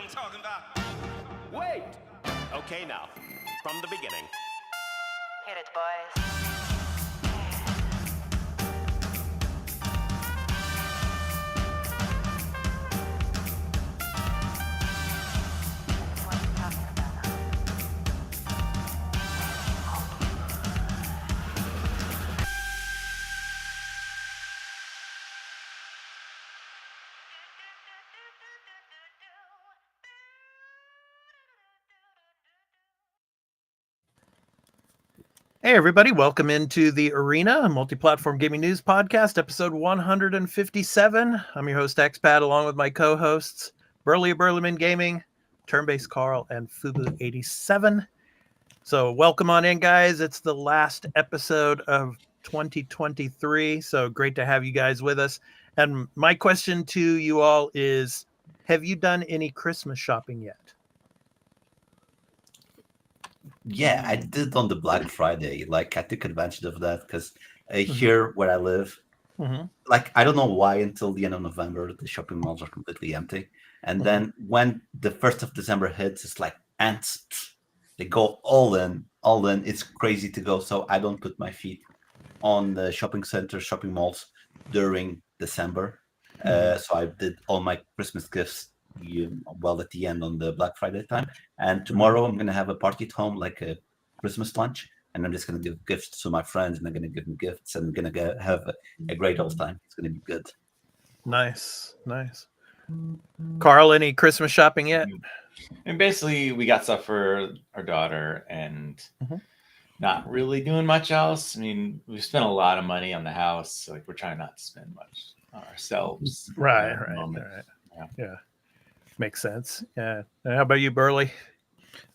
talking about. Wait! Okay, now, from the beginning. Hit it, boys. What are you talking about? Hey, everybody. Welcome into the Arena, a multi-platform gaming news podcast, episode 157. I'm your host, Expat, along with my co-hosts, Burley of Burlyman Gaming, Turn-Based Carl, and Fubu87. So welcome on in, guys. It's the last episode of 2023, so great to have you guys with us. And my question to you all is, have you done any Christmas shopping yet? Yeah, I did on the Black Friday. Like, I took advantage of that because here where I live, like, I don't know why until the end of November the shopping malls are completely empty, and then when the 1st of December hits, it's like ants. They go all in, all in. It's crazy to go. So I don't put my feet on the shopping centers, shopping malls during December. So I did all my Christmas gifts well at the end on the Black Friday time. And tomorrow I'm gonna have a party at home, like a Christmas lunch, and I'm just gonna give gifts to my friends, and I'm gonna give them gifts, and I'm gonna have a great old time. It's gonna be good. Nice. Carl, any Christmas shopping yet? And basically, we got stuff for our daughter and not really doing much else. I mean, we spent a lot of money on the house. So, like, we're trying not to spend much on ourselves. Right. Yeah. Makes sense. Yeah. And how about you, Burley?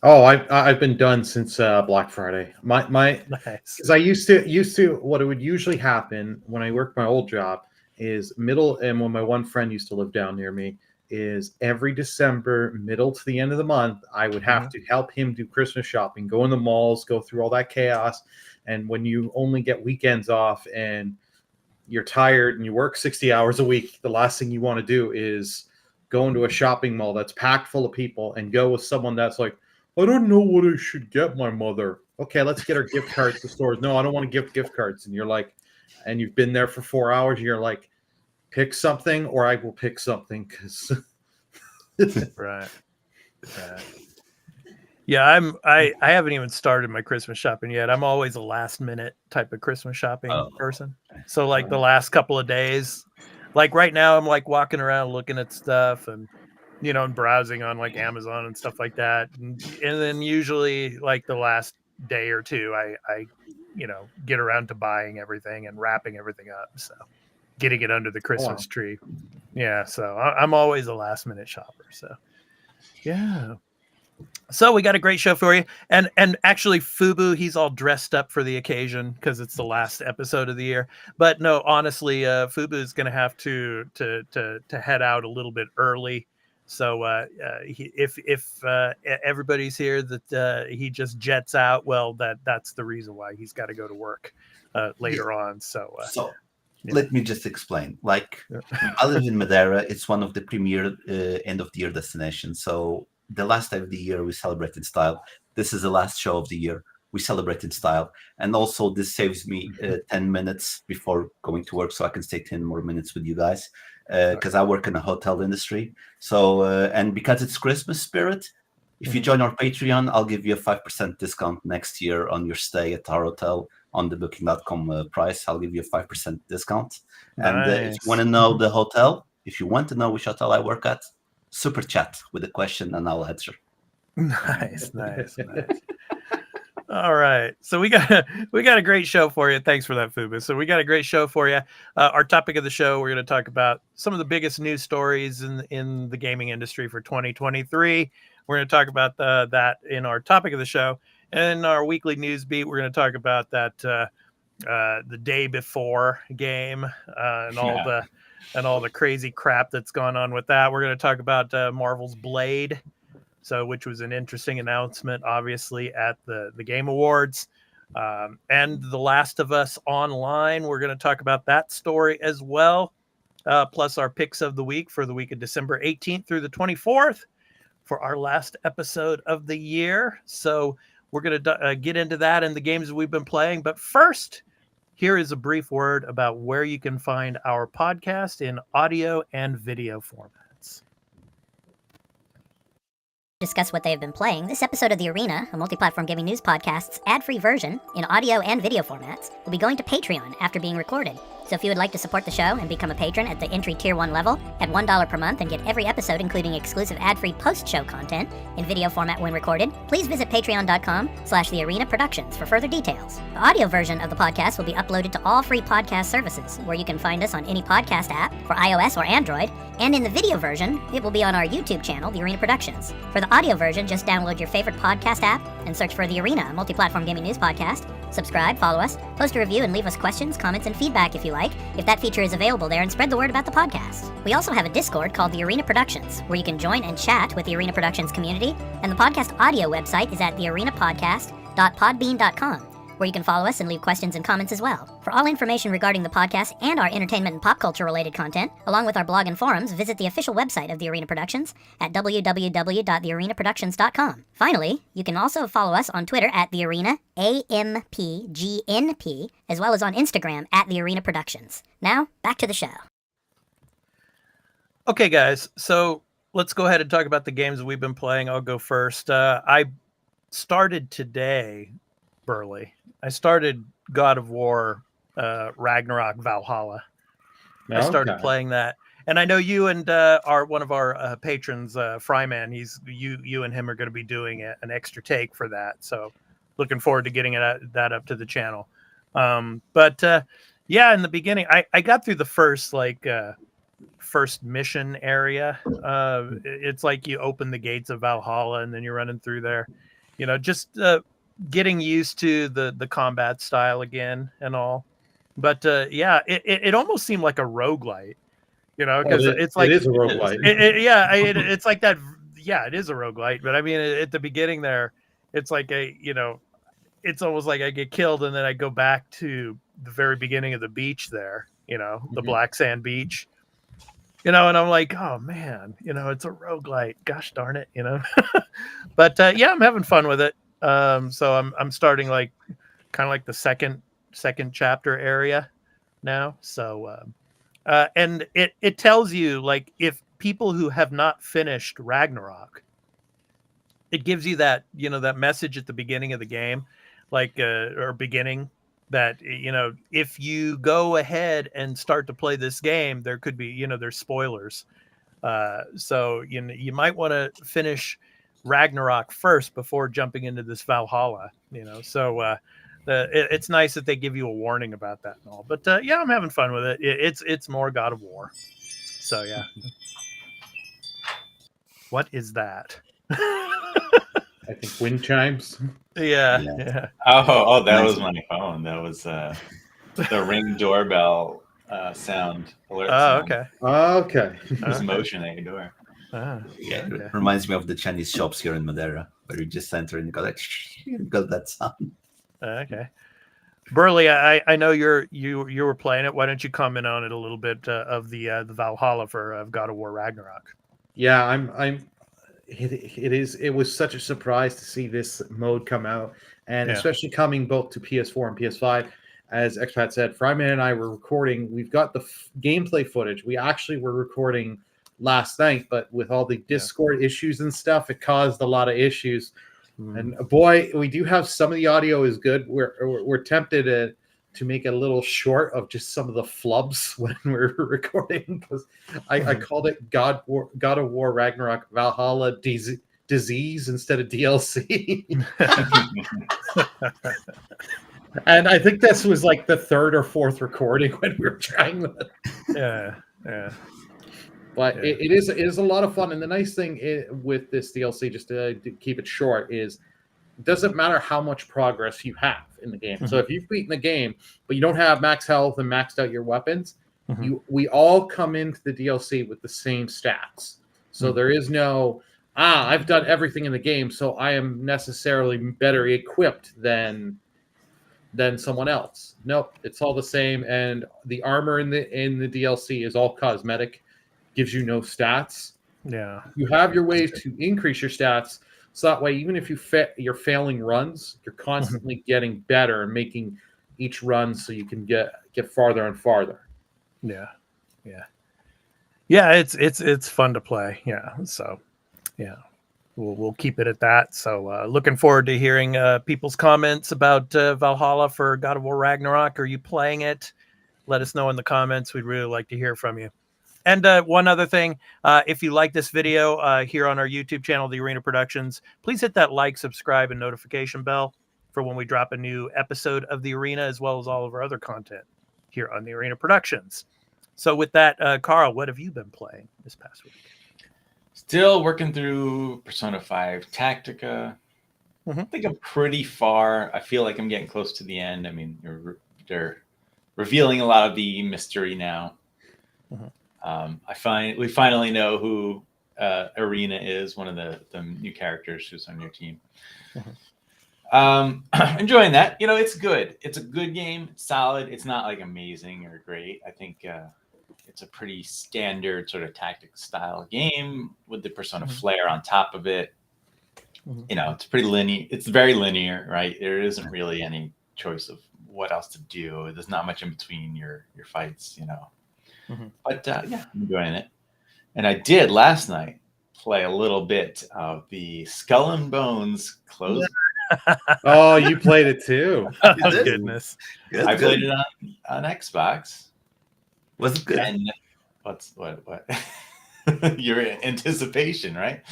Oh, I've been done since Black Friday. My Nice. because I used to what would usually happen when I worked my old job is and when my one friend used to live down near me is every December, middle to the end of the month, I would have to help him do Christmas shopping, go in the malls, go through all that chaos. And when you only get weekends off and you're tired and you work 60 hours a week, the last thing you want to do is go into a shopping mall that's packed full of people and go with someone that's like, I don't know what I should get my mother. Okay, let's get her gift cards to stores. No, I don't want to give gift cards. And you're like, and you've been there for 4 hours. You're like, pick something or I will pick something. Because Right. Yeah, I haven't even started my Christmas shopping yet. I'm always a last minute type of Christmas shopping person. So like the last couple of days, like right now I'm like walking around looking at stuff and and browsing on like Amazon and stuff like that. And then usually like the last day or two I get around to buying everything and wrapping everything up. So getting it under the Christmas tree. Yeah, so I'm always a last minute shopper. So yeah. So we got a great show for you, and actually Fubu, he's all dressed up for the occasion because it's the last episode of the year. But no, honestly, Fubu is going to have to head out a little bit early. So if everybody's here that he just jets out, well, that's the reason why he's got to go to work later on. So let me just explain. Like, I live in Madeira. It's one of the premier end of the year destinations. So the last day of the year we celebrate in style. This is the last show of the year. We celebrate in style. And also this saves me 10 minutes before going to work so I can stay 10 more minutes with you guys because I work in the hotel industry. So, and because it's Christmas spirit, if you join our Patreon, I'll give you a 5% discount next year on your stay at our hotel on the booking.com price. I'll give you a 5% discount. And if you want to know the hotel, if you want to know which hotel I work at, super chat with a question and I'll answer. Nice. All right. So we got a great show for you. Thanks for that, Fubu. So we got a great show for you. Our topic of the show, we're going to talk about some of the biggest news stories in the gaming industry for 2023. We're going to talk about that in our topic of the show. And in our weekly news beat, we're going to talk about that the day before game and all the crazy crap that's gone on with that. We're going to talk about Marvel's Blade, which was an interesting announcement, obviously, at the Game Awards. And The Last of Us Online. We're going to talk about that story as well, plus our picks of the week for the week of December 18th through the 24th. for our last episode of the year. So we're going to get into that and the games we've been playing. But first, here is a brief word about where you can find our podcast in audio and video formats. Discuss what they have been playing, this episode of The Arena, a multi-platform gaming news podcast's ad-free version in audio and video formats, will be going to Patreon after being recorded. So if you would like to support the show and become a patron at the entry tier 1 level at $1 per month and get every episode including exclusive ad-free post-show content in video format when recorded, please visit patreon.com/thearenaproductions for further details. The audio version of the podcast will be uploaded to all free podcast services where you can find us on any podcast app for iOS or Android, and in the video version, it will be on our YouTube channel, The Arena Productions. For the audio version, just download your favorite podcast app and search for The Arena, a multi-platform gaming news podcast. Subscribe, follow us, post a review, and leave us questions, comments, and feedback if you like, if that feature is available there, and spread the word about the podcast. We also have a Discord called The Arena Productions, where you can join and chat with the Arena Productions community, and the podcast audio website is at thearenapodcast.podbean.com, where you can follow us and leave questions and comments as well. For all information regarding the podcast and our entertainment and pop culture related content, along with our blog and forums, visit the official website of The Arena Productions at www.thearenaproductions.com. Finally, you can also follow us on Twitter at The Arena AMPGNP, as well as on Instagram at The Arena Productions. Now, back to the show. Okay, guys, so let's go ahead and talk about the games we've been playing. I'll go first. I started today, Burley. I started God of War Ragnarok Valhalla. I started playing that, and I know you and one of our patrons, Fryman. You and him are going to be doing an extra take for that. So, looking forward to getting that up to the channel. But in the beginning, I got through the first mission area. It's like you open the gates of Valhalla, and then you're running through there. Just getting used to the combat style again and all. But it almost seemed like a roguelite, because it's like it is a roguelite. It's like that. Yeah, it is a roguelite. But I mean, at the beginning there, it's like it's almost like I get killed and then I go back to the very beginning of the beach there, the black sand beach, and I'm like, oh man, it's a roguelite. Gosh darn it, But I'm having fun with it. So I'm starting kind of like the second chapter area now. So and it tells you, like, if people who have not finished Ragnarok, it gives you that that message at the beginning of the game, that if you go ahead and start to play this game, there could be there's spoilers. So you might want to finish Ragnarok first before jumping into this Valhalla, so it's nice that they give you a warning about that and all. But I'm having fun with it. It's more God of War. So yeah. What is that? I think wind chimes. Yeah. Oh, that was my phone. That was the Ring doorbell sound alert. Oh, sound. Okay. It was motioning a door. It reminds me of the Chinese shops here in Madeira, where you just enter and you got that sound. Okay, Burley, I know you were playing it. Why don't you comment on it a little bit of the Valhalla for God of War Ragnarok? Yeah, it was such a surprise to see this mode come out, and especially coming both to PS4 and PS5. As Expat said, Fryman and I were recording. We've got the gameplay footage. We actually were recording last night, but with all the Discord issues and stuff, it caused a lot of issues. And boy, we do have some of the audio is good. We're tempted to make a little short of just some of the flubs when we're recording, because I called it God of War Ragnarok Valhalla disease instead of DLC. And I think this was like the third or fourth recording when we were trying that. Yeah. But it is a lot of fun. And the nice thing with this DLC, just to keep it short, is it doesn't matter how much progress you have in the game. So if you've beaten the game, but you don't have max health and maxed out your weapons, we all come into the DLC with the same stats. So there is no, I've done everything in the game, so I am necessarily better equipped than someone else. Nope, it's all the same. And the armor in the DLC is all cosmetic. Gives you no stats. Yeah. You have your ways to increase your stats, so that way, even if you're failing runs, you're constantly getting better and making each run so you can get farther and farther. Yeah. Yeah. Yeah, it's fun to play. Yeah. So, yeah. We'll keep it at that. So, looking forward to hearing people's comments about Valhalla for God of War Ragnarok. Are you playing it? Let us know in the comments. We'd really like to hear from you. And one other thing, if you like this video here on our YouTube channel, The Arena Productions, please hit that like, subscribe, and notification bell for when we drop a new episode of The Arena, as well as all of our other content here on The Arena Productions. So with that, Carl, what have you been playing this past week? Still working through Persona 5 Tactica. I think I'm pretty far. I feel like I'm getting close to the end. I mean, they're revealing a lot of the mystery now. We finally know who Arena is, one of the new characters who's on your team. Enjoying that. You know, it's good. It's a good game. It's solid. It's not like amazing or great. I think it's a pretty standard sort of tactics style game with the Persona flair on top of it. You know, it's pretty linear. It's very linear, right? There isn't really any choice of what else to do. There's not much in between your fights, you know. But yeah, I'm enjoying it. And I did last night play a little bit of the Skull and Bones closed. Oh, you played it too. Oh, goodness. Good, I played good. it on Xbox. Was it good? And what? Your anticipation, right?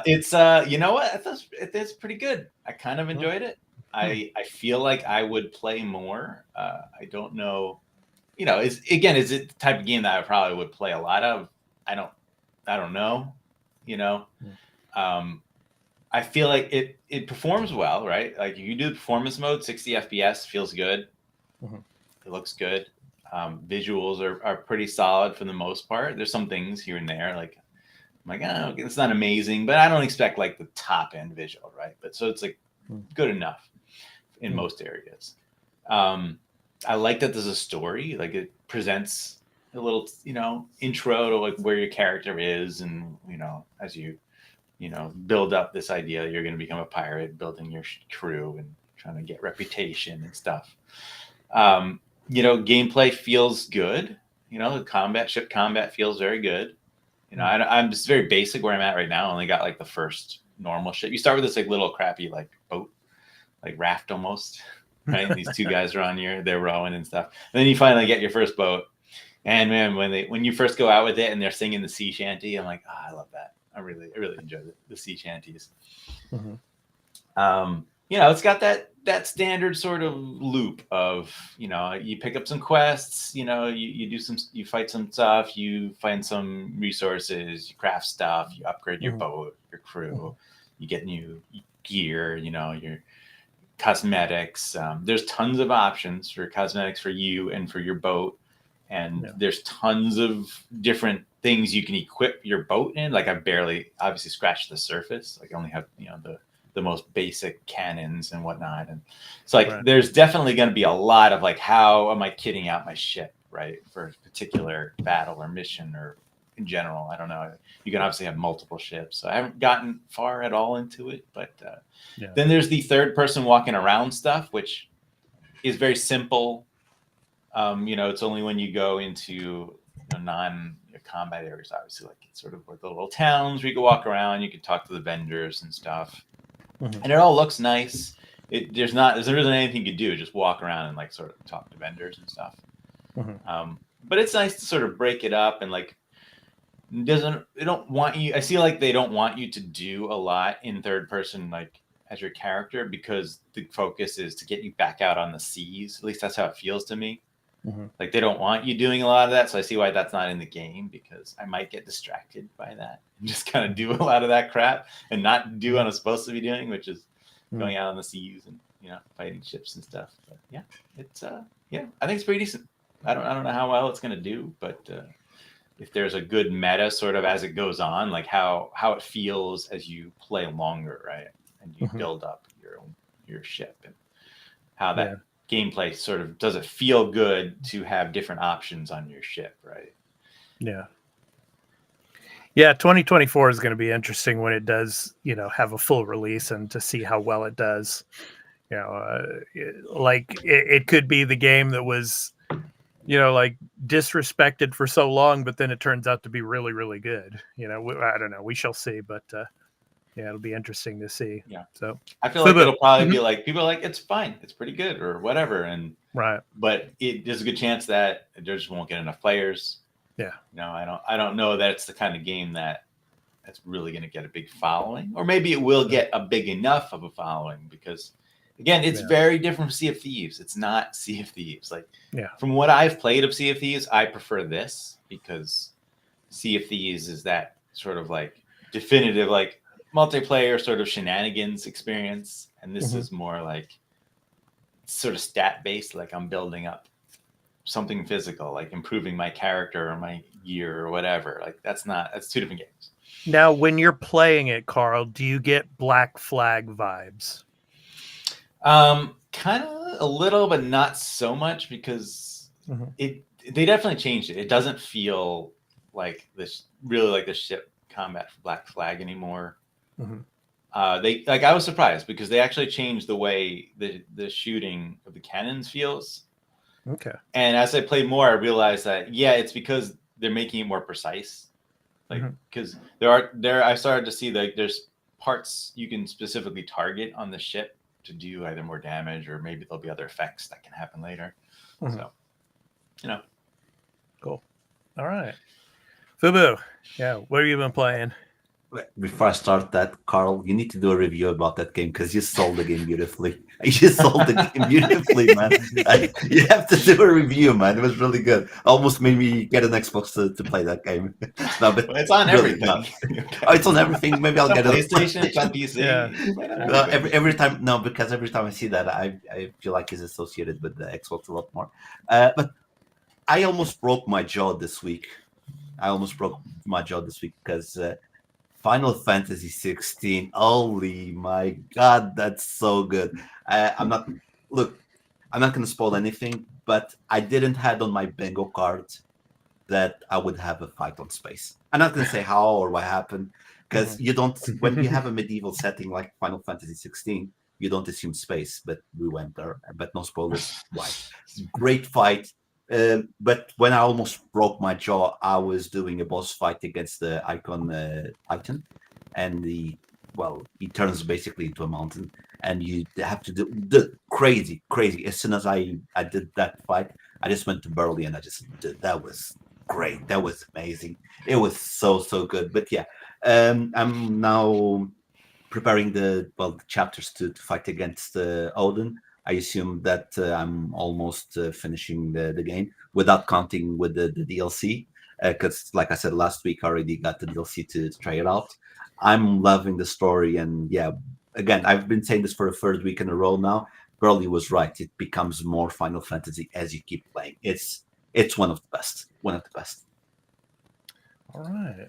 It's you know what? I thought it's pretty good. I kind of enjoyed it. I feel like I would play more. I don't know. You know, is it the type of game that I probably would play a lot of? I don't know. You know, I feel like it performs well, right? Like you do the performance mode, 60 FPS feels good. It looks good. Visuals are pretty solid for the most part. There's some things here and there, like I'm like, oh, it's not amazing, but I don't expect like the top end visual, right? But so it's like good enough in most areas. I like that there's a story, like it presents a little, you know, intro to like where your character is, and you know, as you know, build up this idea you're going to become a pirate, building your crew and trying to get reputation and stuff. You know, gameplay feels good. You know, the ship combat feels very good. You know, I'm just very basic where I'm at right now. I only got like the first normal ship. You start with this like little crappy like boat, like raft almost, right? These two guys are they're rowing and stuff. And then you finally get your first boat. And man, when you first go out with it and they're singing the sea shanty, I'm like, I love that. I really enjoy the sea shanties. You know, it's got that standard sort of loop of, you know, you pick up some quests, you know, you fight some stuff, you find some resources, you craft stuff, you upgrade your boat, your crew, you get new gear, you know, your cosmetics. There's tons of options for cosmetics for you and for your boat. And there's tons of different things you can equip your boat in. Like I barely obviously scratched the surface. Like I only have, you know, the most basic cannons and whatnot. And it's like, there's definitely going to be a lot of like, how am I kitting out my ship, right? For a particular battle or mission or in general, I don't know. You can obviously have multiple ships. So I haven't gotten far at all into it, but then there's the third person walking around stuff, which is very simple. You know, it's only when you go into non-combat areas, obviously, like it's sort of like the little towns where you can walk around, you can talk to the vendors and stuff. And it all looks nice. There isn't anything you could do, just walk around and like sort of talk to vendors and stuff. But it's nice to sort of break it up and like they don't want you. I feel like they don't want you to do a lot in third person, like as your character, because the focus is to get you back out on the seas. At least that's how it feels to me. Like they don't want you doing a lot of that. So I see why that's not in the game, because I might get distracted by that and just kind of do a lot of that crap and not do what I'm supposed to be doing, which is going out on the seas and, you know, fighting ships and stuff. But yeah, it's I think it's pretty decent. I don't know how well it's going to do, but if there's a good meta sort of as it goes on, like how it feels as you play longer, right? And you build up your ship and how that gameplay sort of, does it feel good to have different options on your ship, right? Yeah, 2024 is going to be interesting when it does, have a full release and to see how well it does. It could be the game that was, like disrespected for so long, but then it turns out to be really, really good. I don't know. We shall see, but yeah, it'll be interesting to see. Yeah. So I feel like it'll probably Mm-hmm. be like people are like it's fine, it's pretty good or whatever, and right. But there's a good chance that there just won't get enough players. Yeah. I don't know that it's the kind of game that's really going to get a big following, or maybe it will get a big enough of a following because, again, it's very different from Sea of Thieves. It's not Sea of Thieves. Like, from what I've played of Sea of Thieves, I prefer this because Sea of Thieves is that sort of like definitive, like multiplayer sort of shenanigans experience, and this is more like sort of stat based. Like I'm building up something physical, like improving my character or my gear or whatever. Like that's two different games. Now, when you're playing it, Carl, do you get Black Flag vibes? Kind of a little, but not so much because they definitely changed it. It doesn't feel like this really like the ship combat for Black Flag anymore. I was surprised because they actually changed the way the shooting of the cannons feels. Okay. And as I played more, I realized that it's because they're making it more precise. Like because I started to see like there's parts you can specifically target on the ship to do either more damage or maybe there'll be other effects that can happen later. So, cool. All right, Fubu. Yeah, what have you been playing? Before I start that, Carl, you need to do a review about that game because you sold the game beautifully. You sold the game beautifully, man. You have to do a review, man. It was really good. Almost made me get an Xbox to play that game. No, but it's on everything. No. Oh, it's on everything. Maybe I'll get it. PlayStation, it's on PC. Yeah. Every time, no, because every time I see that, I feel like it's associated with the Xbox a lot more. But I almost broke my jaw this week. Because Final Fantasy 16. Holy my God, that's so good. I'm not going to spoil anything, but I didn't have on my bingo card that I would have a fight on space. I'm not going to say how or what happened because you don't. When you have a medieval setting like Final Fantasy 16, you don't assume space, but we went there. But no spoilers. Why? Great fight. But when I almost broke my jaw, I was doing a boss fight against the Icon Titan, and he turns basically into a mountain, and you have to do the crazy. As soon as I did that fight, I just went to Burley and I just did. That was great. That was amazing. It was so good. But yeah, I'm now preparing the chapters to fight against Odin. I assume that I'm almost finishing the game without counting with the DLC. Because, like I said last week, I already got the DLC to try it out. I'm loving the story. And yeah, again, I've been saying this for a third week in a row now. Burley was right. It becomes more Final Fantasy as you keep playing. It's one of the best. All right.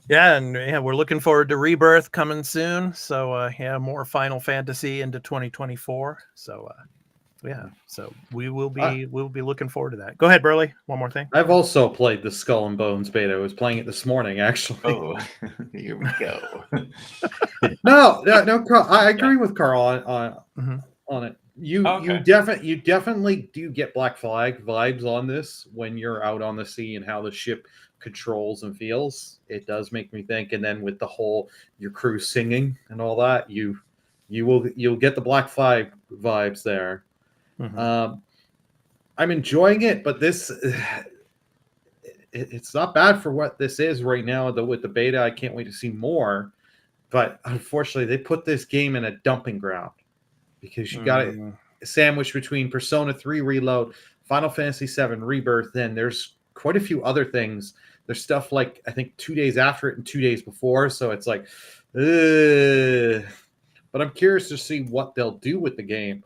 Yeah, and we're looking forward to Rebirth coming soon. So more Final Fantasy into 2024. So so we'll be looking forward to that. Go ahead, Burley. One more thing. I've also played the Skull and Bones beta. I was playing it this morning, actually. Oh, here we go. No, Carl, I agree with Carl on it. You definitely do get Black Flag vibes on this when you're out on the sea and how the ship controls and feels. It does make me think. And then with the whole your crew singing and all that, you'll get the Black Flag vibes there. I'm enjoying it, but this it's not bad for what this is right now. With the beta, I can't wait to see more. But unfortunately, they put this game in a dumping ground because you got it sandwiched between Persona 3 Reload, Final Fantasy 7 Rebirth. Then there's quite a few other things. There's stuff like I think 2 days after it and 2 days before. So it's like, but I'm curious to see what they'll do with the game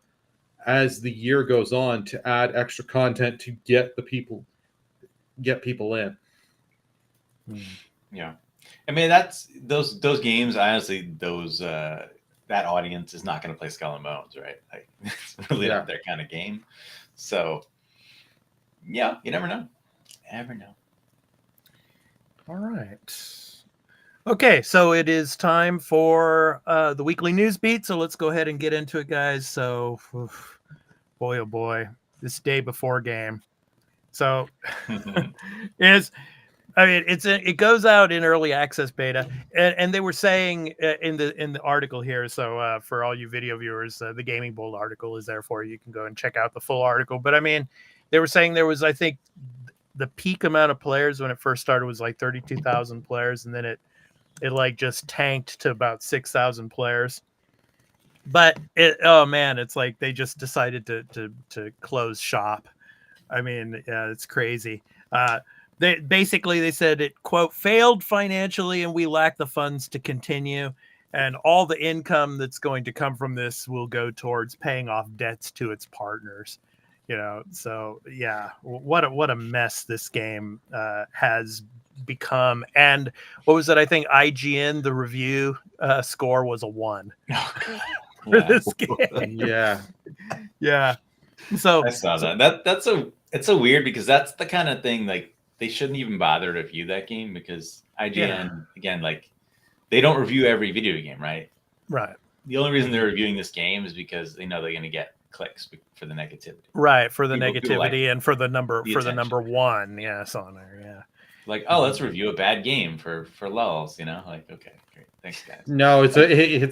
as the year goes on to add extra content to get people in. Yeah. I mean, that's those games. Honestly, that audience is not going to play Skull and Bones, right? Like, it's really not their kind of game. So, yeah, you never know. All right. Okay, so it is time for the weekly news beat. So let's go ahead and get into it, guys. So, boy, oh boy, this day before game. So, it goes out in early access beta, and they were saying in the article here. So for all you video viewers, the Gaming Bold article is there for you. You can go and check out the full article. But I mean, they were saying there was, I think, the peak amount of players when it first started was like 32,000 players, and then it like just tanked to about 6,000 players. But oh man, it's like they just decided to close shop. I mean, yeah, it's crazy. They said it, quote, failed financially and we lack the funds to continue, and all the income that's going to come from this will go towards paying off debts to its partners. So yeah, what a mess this game has become. And what was it? I think IGN, the review score was a 1 for this game. Yeah. So I saw that. It's so weird because that's the kind of thing, like, they shouldn't even bother to review that game, because IGN, again, like, they don't review every video game, right? Right. The only reason they're reviewing this game is because they know they're going to get clicks for the negativity. Right, for the People negativity like and for the number attention. 1, yes, on there, yeah. Like, oh, let's review a bad game for lulz, like, okay, great, thanks guys. No, it's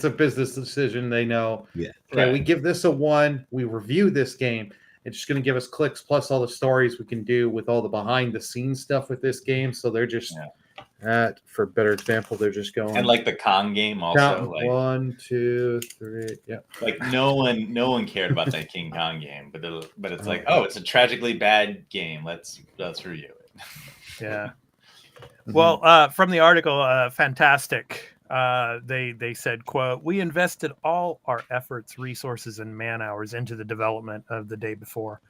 a business decision. They know. Yeah. Okay, we give this a 1. We review this game. It's just going to give us clicks plus all the stories we can do with all the behind the scenes stuff with this game. So they're just, for a better example, they're just going, and like the Kong game also, like 1, 2, 3, yeah. Like no one cared about that King Kong game, but it's like, oh, it's a tragically bad game. Let's review it. Yeah. Well, from the article, fantastic. They said, quote, we invested all our efforts, resources, and man hours into the development of the day before,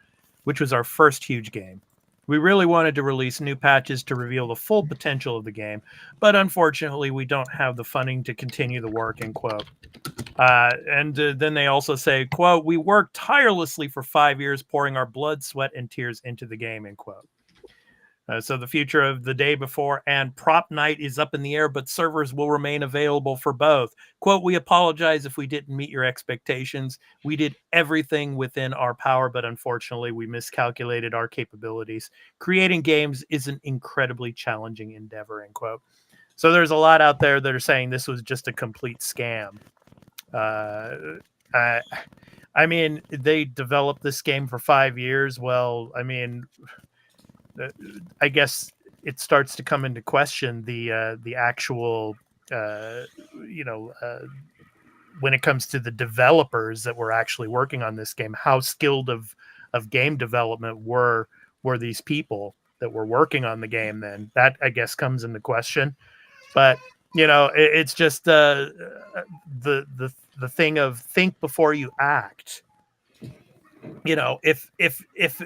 which was our first huge game. We really wanted to release new patches to reveal the full potential of the game, but unfortunately, we don't have the funding to continue the work, end quote. Then they also say, quote, we worked tirelessly for 5 years, pouring our blood, sweat, and tears into the game, end quote. So the future of the day before and prop night is up in the air, but servers will remain available for both. Quote, we apologize if we didn't meet your expectations. We did everything within our power, but unfortunately we miscalculated our capabilities. Creating games is an incredibly challenging endeavor, end quote. So there's a lot out there that are saying this was just a complete scam. I mean, they developed this game for 5 years. Well, I mean, I guess it starts to come into question the actual, when it comes to the developers that were actually working on this game, how skilled of game development were these people that were working on the game. Then that, I guess, comes into question. But it's just the thing of think before you act. If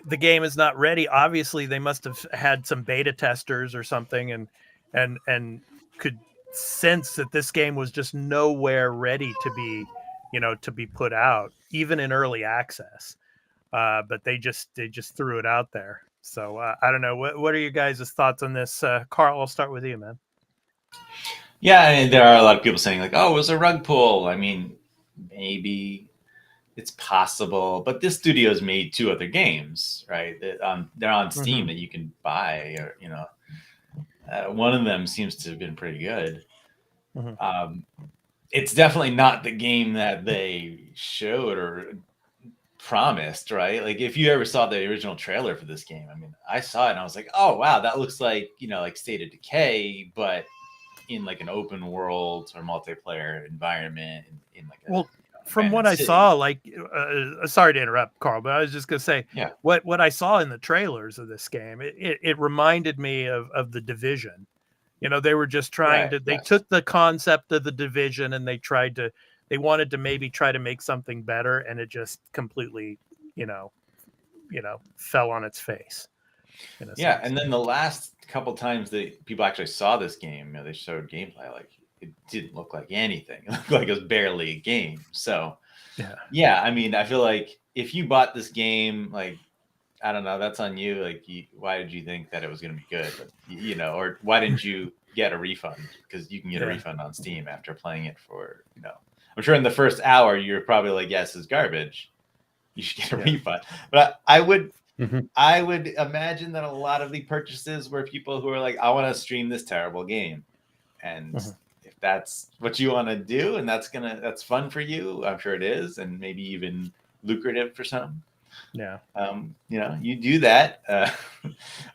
the game is not ready, obviously they must have had some beta testers or something and could sense that this game was just nowhere ready to be put out, even in early access. But they just threw it out there. So I don't know. What are you guys' thoughts on this? Carl, I'll start with you, man. Yeah, I mean, there are a lot of people saying like, oh, it was a rug pull. I mean, maybe it's possible, but this studio's made 2 other games, right? They're on Steam that you can buy, or one of them seems to have been pretty good. It's definitely not the game that they showed or promised, right? Like if you ever saw the original trailer for this game, I mean, I saw it and I was like, oh wow, that looks like like State of Decay, but in like an open world or multiplayer environment in like a from what I saw, like, sorry to interrupt, Carl, but I was just gonna say, what I saw in the trailers of this game, it reminded me of the Division. They were just trying to. They took the concept of the Division and they wanted to maybe try to make something better, and it just completely, fell on its face. Yeah, and then the last couple times that people actually saw this game, they showed gameplay, like it didn't look like anything. It looked like it was barely a game. So yeah, I mean, I feel like if you bought this game like I don't know. That's on you. Like, why did you think that it was going to be good? But, or why didn't you get a refund? Because you can get a refund on Steam after playing it for, I'm sure in the first hour you're probably like, yes, it's garbage. You should get a refund. But I would imagine that a lot of the purchases were people who are like, I want to stream this terrible game. And if that's what you want to do and that's fun for you, I'm sure it is, and maybe even lucrative for some. Yeah. You do that.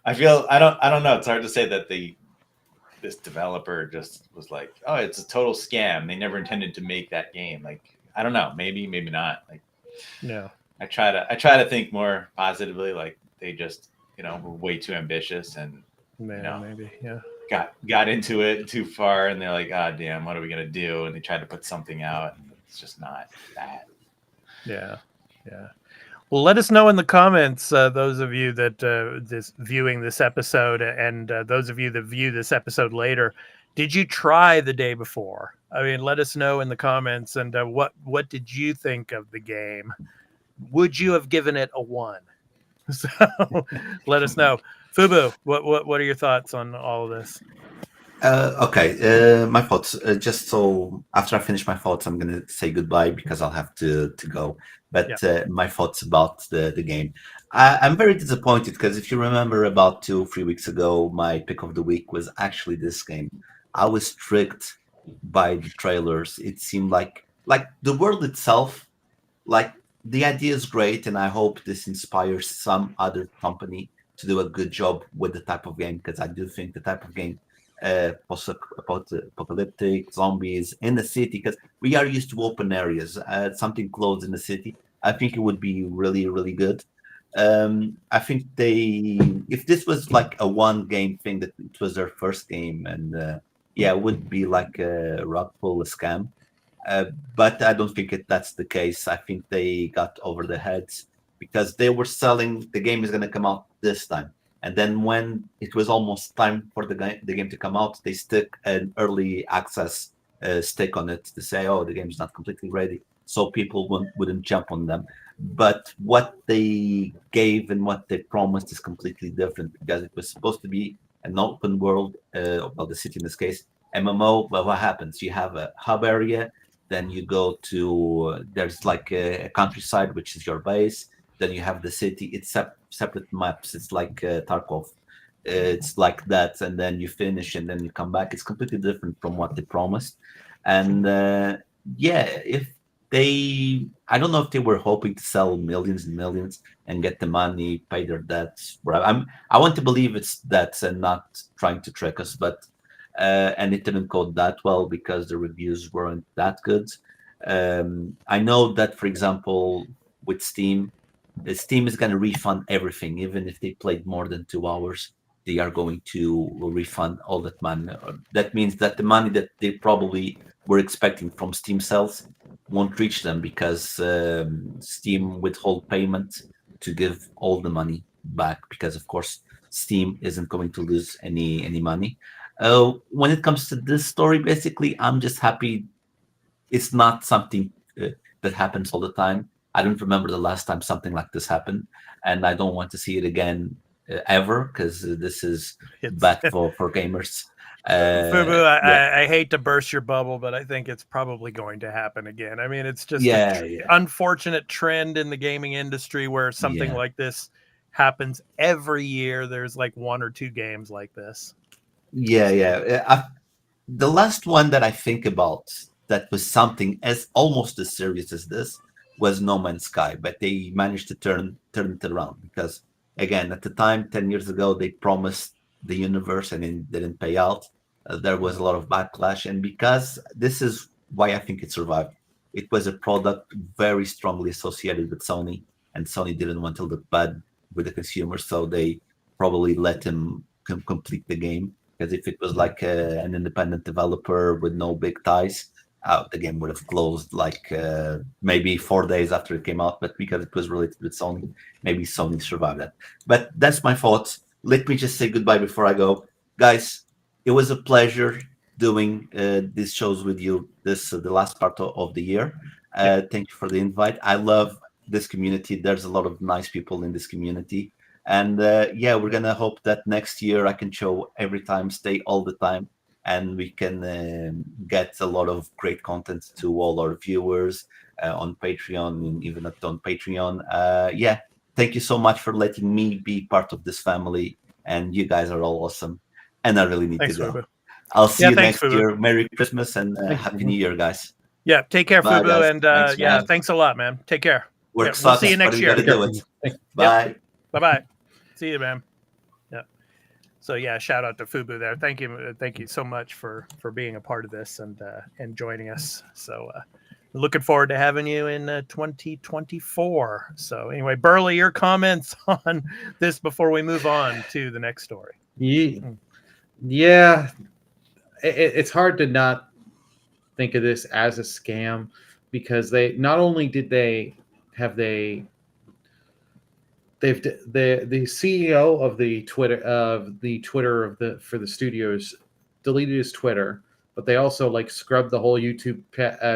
I don't know. It's hard to say that this developer just was like, oh, it's a total scam. They never intended to make that game. Like, I don't know. Maybe not. Like, yeah. I try to think more positively. Like, they just, were way too ambitious and, maybe, yeah. Got into it too far, and they're like, "God damn, what are we gonna do?" And they tried to put something out, and it's just not that. Yeah. Well, let us know in the comments, those of you that viewing this episode, and those of you that view this episode later. Did you try the day before? I mean, let us know in the comments, and what did you think of the game? Would you have given it a 1? So let us know. Fubu, what are your thoughts on all of this? Okay, my thoughts. Just so after I finish my thoughts, I'm gonna say goodbye because I'll have to go. But my thoughts about the game. I'm very disappointed because if you remember, about 2-3 weeks ago, my pick of the week was actually this game. I was tricked by the trailers. It seemed like the world itself, like the idea is great, and I hope this inspires some other company to do a good job with the type of game, because I do think the type of game, post-apocalyptic zombies in the city, because we are used to open areas, something closed in the city, I think it would be really, really good. I think if this was like a one game thing, that it was their first game, and it would be like a rug pull, a scam. But I don't think that's the case. I think they got over their heads because they were selling the game is going to come out this time. And then when it was almost time for the game to come out, they stuck an early access stick on it to say, oh, the game's not completely ready. So people wouldn't jump on them. But what they gave and what they promised is completely different, because it was supposed to be an open world, well, the city in this case, MMO. Well, what happens? You have a hub area, then you go to, there's like a countryside, which is your base. Then you have the city. It's separate maps. It's like Tarkov. It's like that. And then you finish and then you come back. It's completely different from what they promised. And if I don't know if they were hoping to sell millions and millions and get the money, pay their debts. I want to believe it's debts and not trying to trick us, but and it didn't go that well because the reviews weren't that good. I know that, for example, with Steam is going to refund everything, even if they played more than 2 hours. They are going to refund all that money. That means that the money that they probably were expecting from Steam sales won't reach them, because Steam withhold payment to give all the money back, because of course Steam isn't going to lose any money. When it comes to this story, basically, I'm just happy it's not something that happens all the time. I don't remember the last time something like this happened, and I don't want to see it again ever, because this is bad for gamers. Fubu, I hate to burst your bubble, but I think it's probably going to happen again. I mean, it's just an unfortunate trend in the gaming industry where something like this happens every year. There's like 1 or 2 games like this. The last one that I think about that was something as almost as serious as this was No Man's Sky, but they managed to turn it around, because again, at the time, 10 years ago, they promised the universe and it didn't pay out. There was a lot of backlash, and because this is why I think it survived. It was a product very strongly associated with Sony, and Sony didn't want to look bad with the consumer, so they probably let him complete the game. Because if it was like an independent developer with no big ties, the game would have closed like maybe 4 days after it came out. But because it was related with Sony, maybe Sony survived that. But that's my thoughts. Let me just say goodbye before I go. Guys, it was a pleasure doing these shows with you, the last part of the year. Thank you for the invite. I love this community. There's a lot of nice people in this community. And yeah, we're going to hope that next year I can show every time, stay all the time, and we can get a lot of great content to all our viewers on Patreon and even not on Patreon. Yeah, thank you so much for letting me be part of this family. And you guys are all awesome. And I really need Thanks, to go. Fubu. I'll see Yeah, you thanks, next Fubu. year. Merry Christmas and Thanks, Happy Fubu. New Year, guys. Yeah, take care, Bye, Fubu, guys. and Thanks, yeah, man. thanks a lot, man. Take care. Work Yeah, we'll sucks, see you but next we year. gotta do it. Thanks. Bye. Bye-bye. See you, man. Yeah. So yeah, shout out to Fubu there. Thank you so much for being a part of this and joining us. So looking forward to having you in 2024. So anyway, Burley, your comments on this before we move on to the next story. Yeah, it's hard to not think of this as a scam, because they not only did they've the CEO of the Twitter for the studios deleted his Twitter, but they also like scrubbed the whole YouTube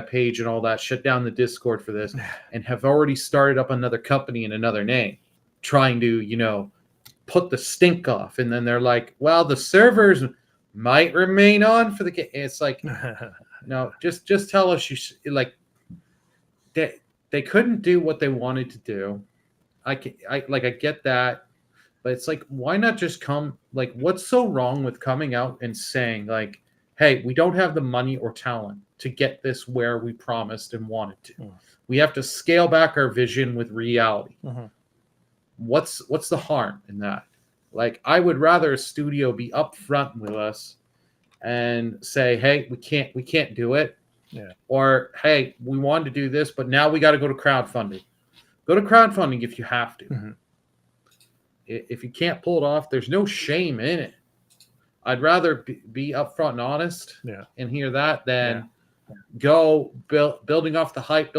page and all that, shut down the Discord for this, and have already started up another company in another name, trying to put the stink off. And then they're like, well, the servers might remain on for the game. It's like, no, just tell us they couldn't do what they wanted to do. I get that, but it's like, why not just what's so wrong with coming out and saying like, hey, we don't have the money or talent to get this where we promised and wanted to. We have to scale back our vision with reality. What's the harm in that? Like, I would rather a studio be upfront with us and say, hey, we can't do it. Yeah. Or, hey, we wanted to do this, but now we got to go to crowdfunding. Go to crowdfunding if you have to. If you can't pull it off, there's no shame in it. I'd rather be upfront and honest and hear that than go building off the hype,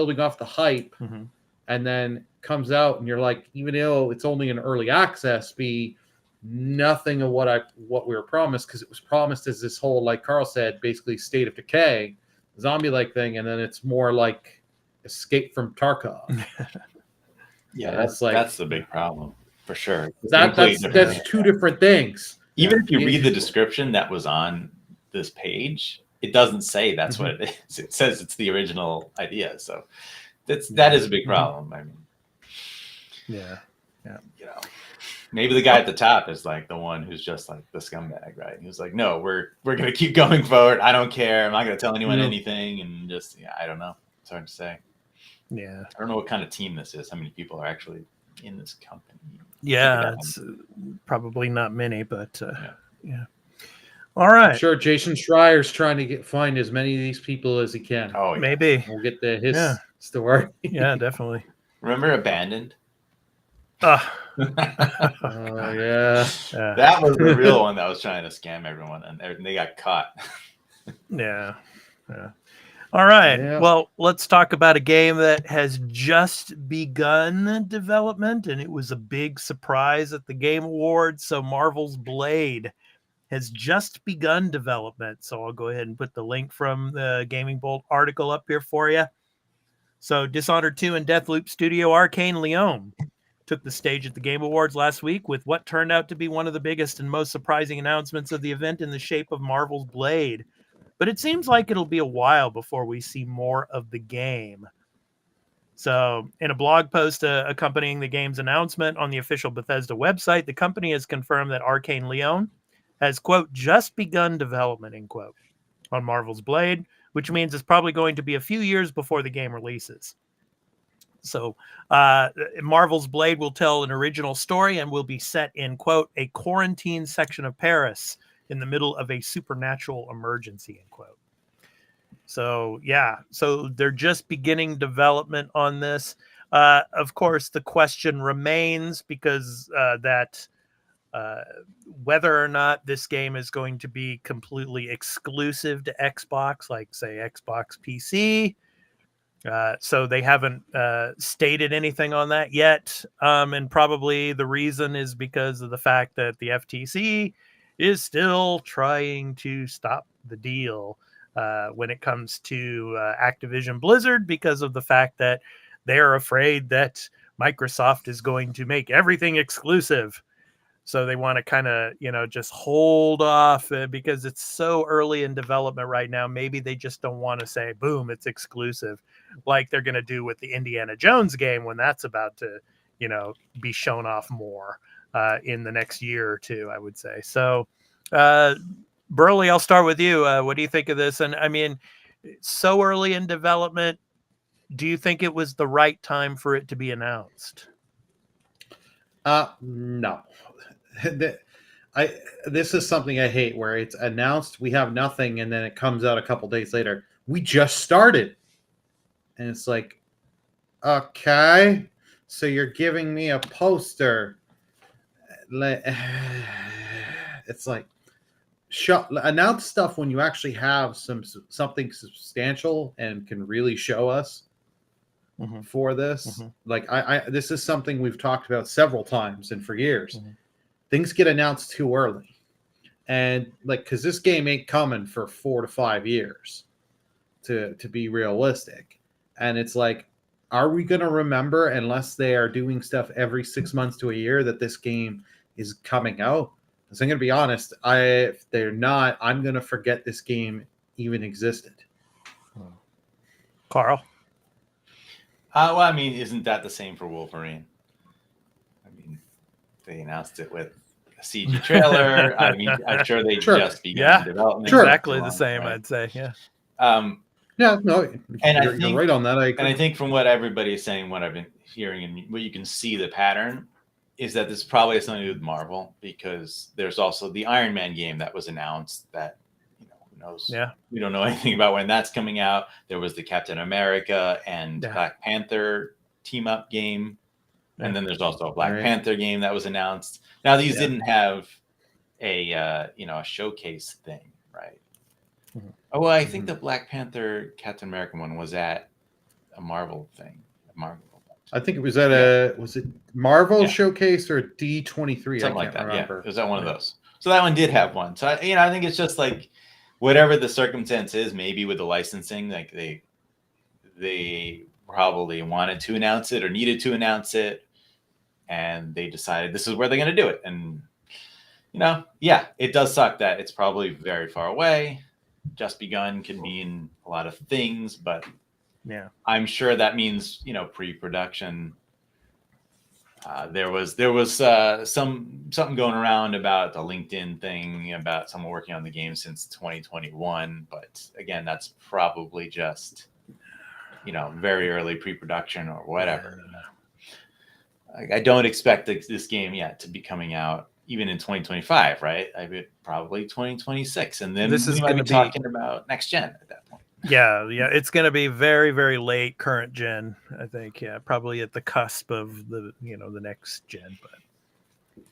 and then comes out and you're like, even though it's only an early access, be nothing of what we were promised, because it was promised as this whole, like Carl said, basically state of decay, zombie-like thing, and then it's more like Escape from Tarkov. Yeah, that's the big problem for sure. That's two different things. Even if you read the description that was on this page, it doesn't say that's what it is. It says it's the original idea. So that is a big problem. I mean, maybe the guy at the top is like the one who's just like the scumbag, right? He was like, no, we're gonna keep going forward. I don't care. I'm not gonna tell anyone anything, and just I don't know. It's hard to say. Yeah, I don't know what kind of team this is. How many people are actually in this company? Yeah, it's probably not many, but yeah. All right. I'm sure Jason Schreier's trying to find as many of these people as he can. Oh, yeah. Maybe we'll get his story. Yeah, definitely. Remember Abandoned? Yeah. That was the real one that was trying to scam everyone, and they got caught. Yeah. All right. Yeah. Well, let's talk about a game that has just begun development, and it was a big surprise at the Game Awards. So Marvel's Blade has just begun development. So I'll go ahead and put the link from the Gaming Bolt article up here for you. So Dishonored 2 and Deathloop studio Arcane Leon took the stage at the Game Awards last week with what turned out to be one of the biggest and most surprising announcements of the event in the shape of Marvel's Blade. But it seems like it'll be a while before we see more of the game. So in a blog post accompanying the game's announcement on the official Bethesda website, the company has confirmed that Arcane Leon has, quote, just begun development, end quote, on Marvel's Blade, which means it's probably going to be a few years before the game releases. So Marvel's Blade will tell an original story and will be set in, quote, a quarantine section of Paris in the middle of a supernatural emergency, end quote. So, so they're just beginning development on this. Of course, the question remains because whether or not this game is going to be completely exclusive to Xbox, like, say, Xbox PC. So they haven't stated anything on that yet. And probably the reason is because of the fact that the FTC is still trying to stop the deal when it comes to Activision Blizzard, because of the fact that they're afraid that Microsoft is going to make everything exclusive. So they want to kind of, just hold off because it's so early in development right now. Maybe they just don't want to say, boom, it's exclusive, like they're going to do with the Indiana Jones game when that's about to, be shown off more in the next year or two, I would say. So, Burley, I'll start with you. What do you think of this? And I mean, so early in development, do you think it was the right time for it to be announced? No. This is something I hate, where it's announced, we have nothing, and then it comes out a couple days later, we just started, and it's like, okay, so you're giving me a poster. It's like, announce stuff when you actually have something substantial and can really show us for this. Like this is something we've talked about several times and for years. Things get announced too early, and because this game ain't coming for 4 to 5 years to be realistic. And it's like, are we going to remember, unless they are doing stuff every 6 months to a year, that this game is coming out? Because I'm going to be honest, if they're not, I'm going to forget this game even existed. Carl? Well, I mean, isn't that the same for Wolverine? I mean, they announced it with a CG trailer. I mean, I'm sure they just began development. Exactly the same, right? I'd say, yeah. No, and you're right on that. I think from what everybody is saying, what I've been hearing, and what you can see the pattern, is that this probably has something to do with Marvel, because there's also the Iron Man game that was announced that, who knows? Yeah. We don't know anything about when that's coming out. There was the Captain America and Black Panther team up game. And then there's also a Black Panther game that was announced. Now, these didn't have a showcase thing, right? Oh, well, I think the Black Panther Captain America one was at a Marvel thing. I think it was at was it Marvel showcase or D23? Something like that. Remember. Yeah, it was at one of those. So that one did have one. So I think it's just like whatever the circumstance is, maybe with the licensing, like they probably wanted to announce it or needed to announce it, and they decided this is where they're going to do it. And it does suck that it's probably very far away. Just begun can mean a lot of things, but I'm sure that means pre-production. There was something going around about the LinkedIn thing about someone working on the game since 2021, but again, that's probably just very early pre-production or whatever. I don't expect this game yet to be coming out even in 2025, right? I mean, probably 2026, and then we might be talking about next gen at that point. Yeah, it's going to be very, very late current gen, I think. Yeah, probably at the cusp of the the next gen,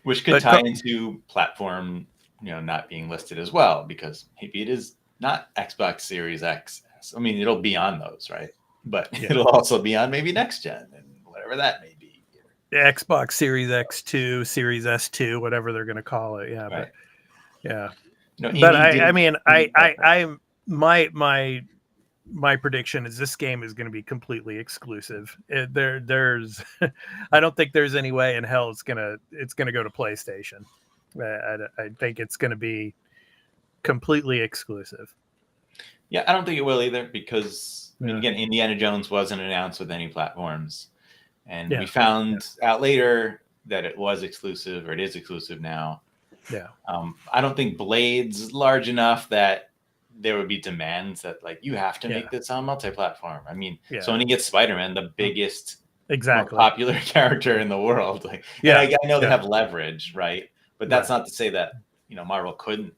which could tie into platform, not being listed as well, because maybe it is not Xbox Series X. I mean, it'll be on those, right? But it'll also be on maybe next gen and whatever that may be. Xbox Series X2, Series S2, whatever they're going to call it. Yeah, right. But I mean, my prediction is this game is going to be completely exclusive. There's, I don't think there's any way in hell it's gonna go to PlayStation. I think it's going to be completely exclusive. Yeah, I don't think it will either, because again, Indiana Jones wasn't announced with any platforms. And we found out later that it was exclusive, or it is exclusive now. Yeah. I don't think Blade's large enough that there would be demands that you have to make this on multi-platform. I mean, Sony gets Spider-Man, the biggest, most popular character in the world. I know they have leverage, right? But that's not to say that Marvel couldn't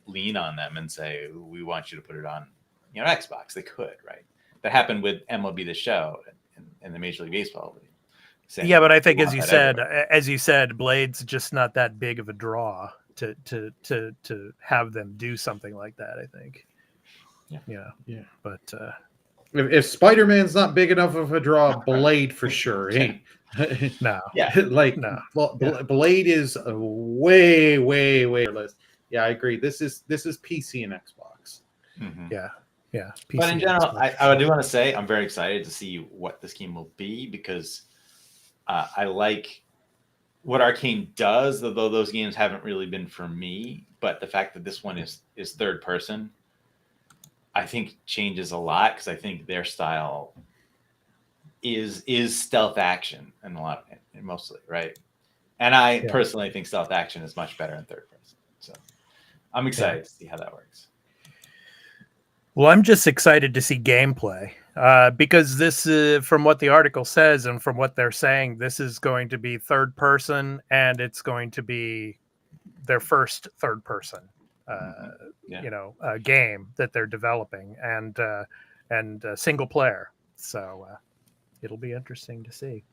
lean on them and say, we want you to put it on Xbox. They could, right? That happened with MLB The Show and the Major League Baseball League. But I think, as you said, Blade's just not that big of a draw to have them do something like that. I think. Yeah. But if Spider-Man's not big enough of a draw, Blade for sure ain't. No. Yeah. Blade is a way less. Yeah, I agree. This is PC and Xbox. Yeah. Yeah, But in PC. general, I do want to say I'm very excited to see what this game will be, because I like what Arcane does, although those games haven't really been for me. But the fact that this one is third person, I think changes a lot, because I think their style is stealth action in a lot of it, mostly, right? And I personally think stealth action is much better in third person. So I'm excited to see how that works. Well, I'm just excited to see gameplay because this, from what the article says and from what they're saying, this is going to be third person, and it's going to be their first third person, game that they're developing, and single player. So it'll be interesting to see.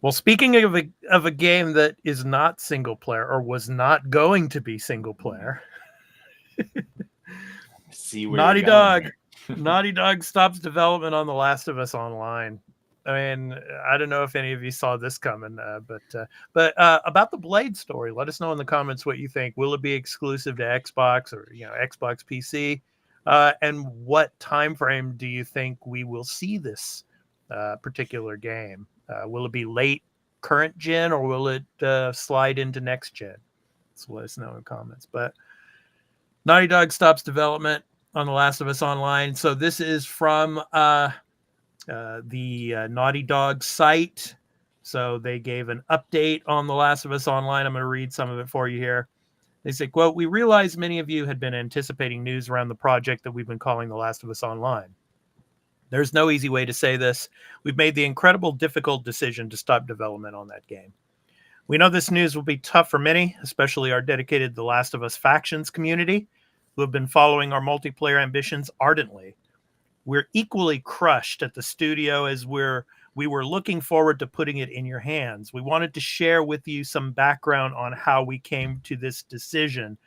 Well, speaking of a game that is not single player, or was not going to be single player. See where Naughty you're going Dog. Naughty Dog stops development on The Last of Us Online. I mean, I don't know if any of you saw this coming, but about the Blade story, let us know in the comments what you think. Will it be exclusive to Xbox or Xbox PC? And what time frame do you think we will see this particular game? Will it be late current gen, or will it slide into next gen? So let us know in the comments. But Naughty Dog stops development on The Last of Us Online. So this is from the Naughty Dog site. So they gave an update on The Last of Us Online. I'm going to read some of it for you here. They say, quote, "We realize many of you had been anticipating news around the project that we've been calling The Last of Us Online. There's no easy way to say this. We've made the incredible, difficult decision to stop development on that game. We know this news will be tough for many, especially our dedicated The Last of Us factions community, who have been following our multiplayer ambitions ardently. We're equally crushed at the studio, as we were looking forward to putting it in your hands. We wanted to share with you some background on how we came to this decision."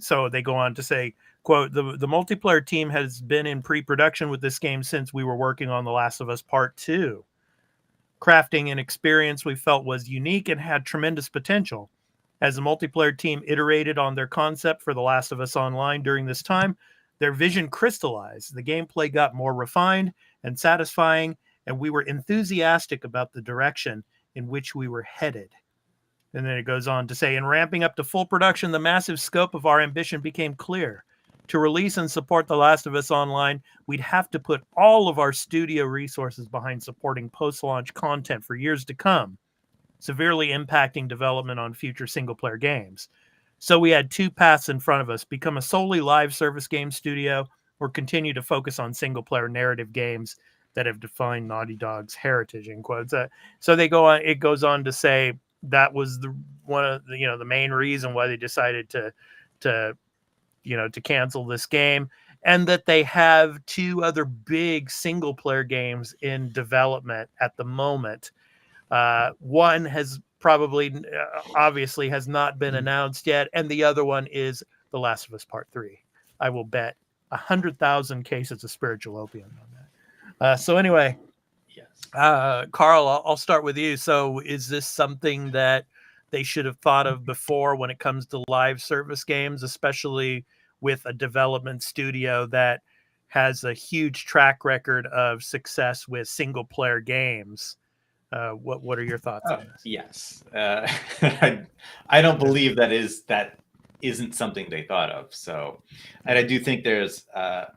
So they go on to say, quote, the multiplayer team has been in pre-production with this game since we were working on The Last of Us Part 2. Crafting an experience we felt was unique and had tremendous potential. As the multiplayer team iterated on their concept for The Last of Us Online during this time, their vision crystallized. The gameplay got more refined and satisfying, and we were enthusiastic about the direction in which we were headed. And then it goes on to say, in ramping up to full production, the massive scope of our ambition became clear. To release and support The Last of Us Online, we'd have to put all of our studio resources behind supporting post-launch content for years to come, severely impacting development on future single-player games. So we had two paths in front of us: become a solely live service game studio, or continue to focus on single-player narrative games that have defined Naughty Dog's heritage, in quotes. So they go on. It goes on to say that was one of the main reason why they decided to cancel this game, and that they have two other big single player games in development at the moment. One has probably obviously has not been announced yet, and the other one is The Last of Us Part 3. I will bet 100,000 cases of spiritual opium on that. So anyway, Yes. Carl, I'll start with you. So is this something that they should have thought of before when it comes to live service games, especially with a development studio that has a huge track record of success with single player games? What are your thoughts on this? Yes. I don't believe that isn't something they thought of. So, and I do think there's a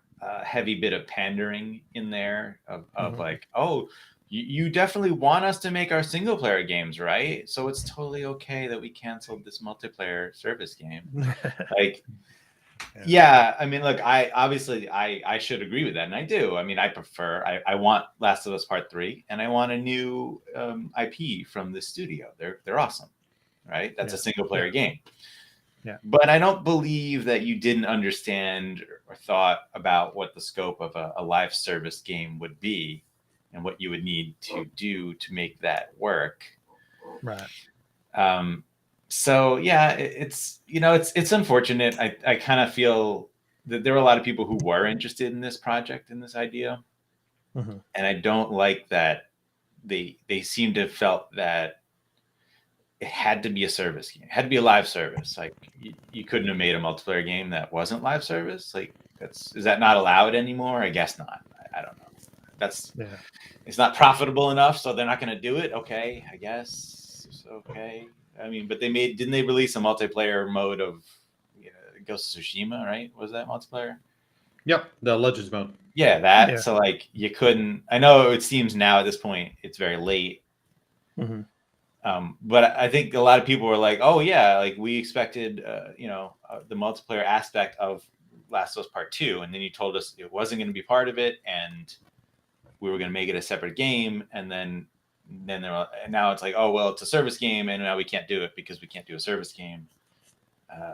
heavy bit of pandering in there of like, oh, you definitely want us to make our single player games, right? So it's totally okay that we canceled this multiplayer service game. Like, yeah, I mean, look, I should agree with that, and I do. I mean, I want Last of Us Part 3, and I want a new IP from the studio. They're awesome, right? That's a single player game. Yeah. But I don't believe that you didn't understand or thought about what the scope of a live service game would be and what you would need to do to make that work. Right. So yeah, it's unfortunate. I kind of feel that there were a lot of people who were interested in this project and this idea, and I don't like that they seem to have felt that it had to be a service game. It had to be a live service. Like you couldn't have made a multiplayer game that wasn't live service. Like is that not allowed anymore? I guess not. I don't know. Yeah. It's not profitable enough, so they're not going to do it. Okay, I guess it's okay. I mean, but didn't they release a multiplayer mode of Ghost of Tsushima? Right? Was that multiplayer? Yep, the Legends mode. Yeah, that. Yeah. So like you couldn't. I know it seems now at this point it's very late. Mm-hmm. But I think a lot of people were like, "Oh yeah, like we expected, the multiplayer aspect of Last of Us Part 2, and then you told us it wasn't going to be part of it, and we were going to make it a separate game, and then and now it's like, oh well, it's a service game, and now we can't do it because we can't do a service game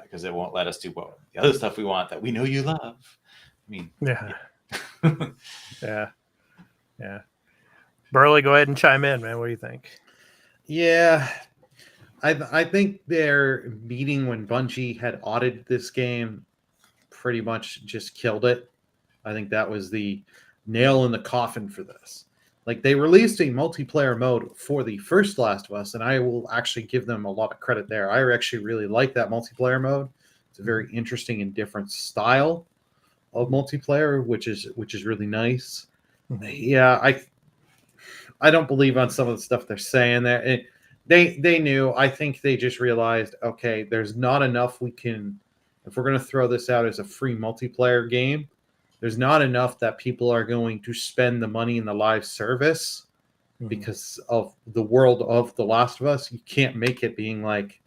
because it won't let us do the other stuff we want that we know you love." I mean, yeah. Yeah. Burley, go ahead and chime in, man. What do you think? Yeah, I think their meeting when Bungie had audited this game pretty much just killed it. I think that was the nail in the coffin for this. Like, they released a multiplayer mode for the first Last of Us, and I will actually give them a lot of credit there. I actually really like that multiplayer mode. It's a very interesting and different style of multiplayer, which is really nice. Yeah, I don't believe on some of the stuff they're saying there. They knew. I think they just realized, okay, there's not enough we can. If we're going to throw this out as a free multiplayer game, there's not enough that people are going to spend the money in the live service because of the world of The Last of Us. You can't make it being like,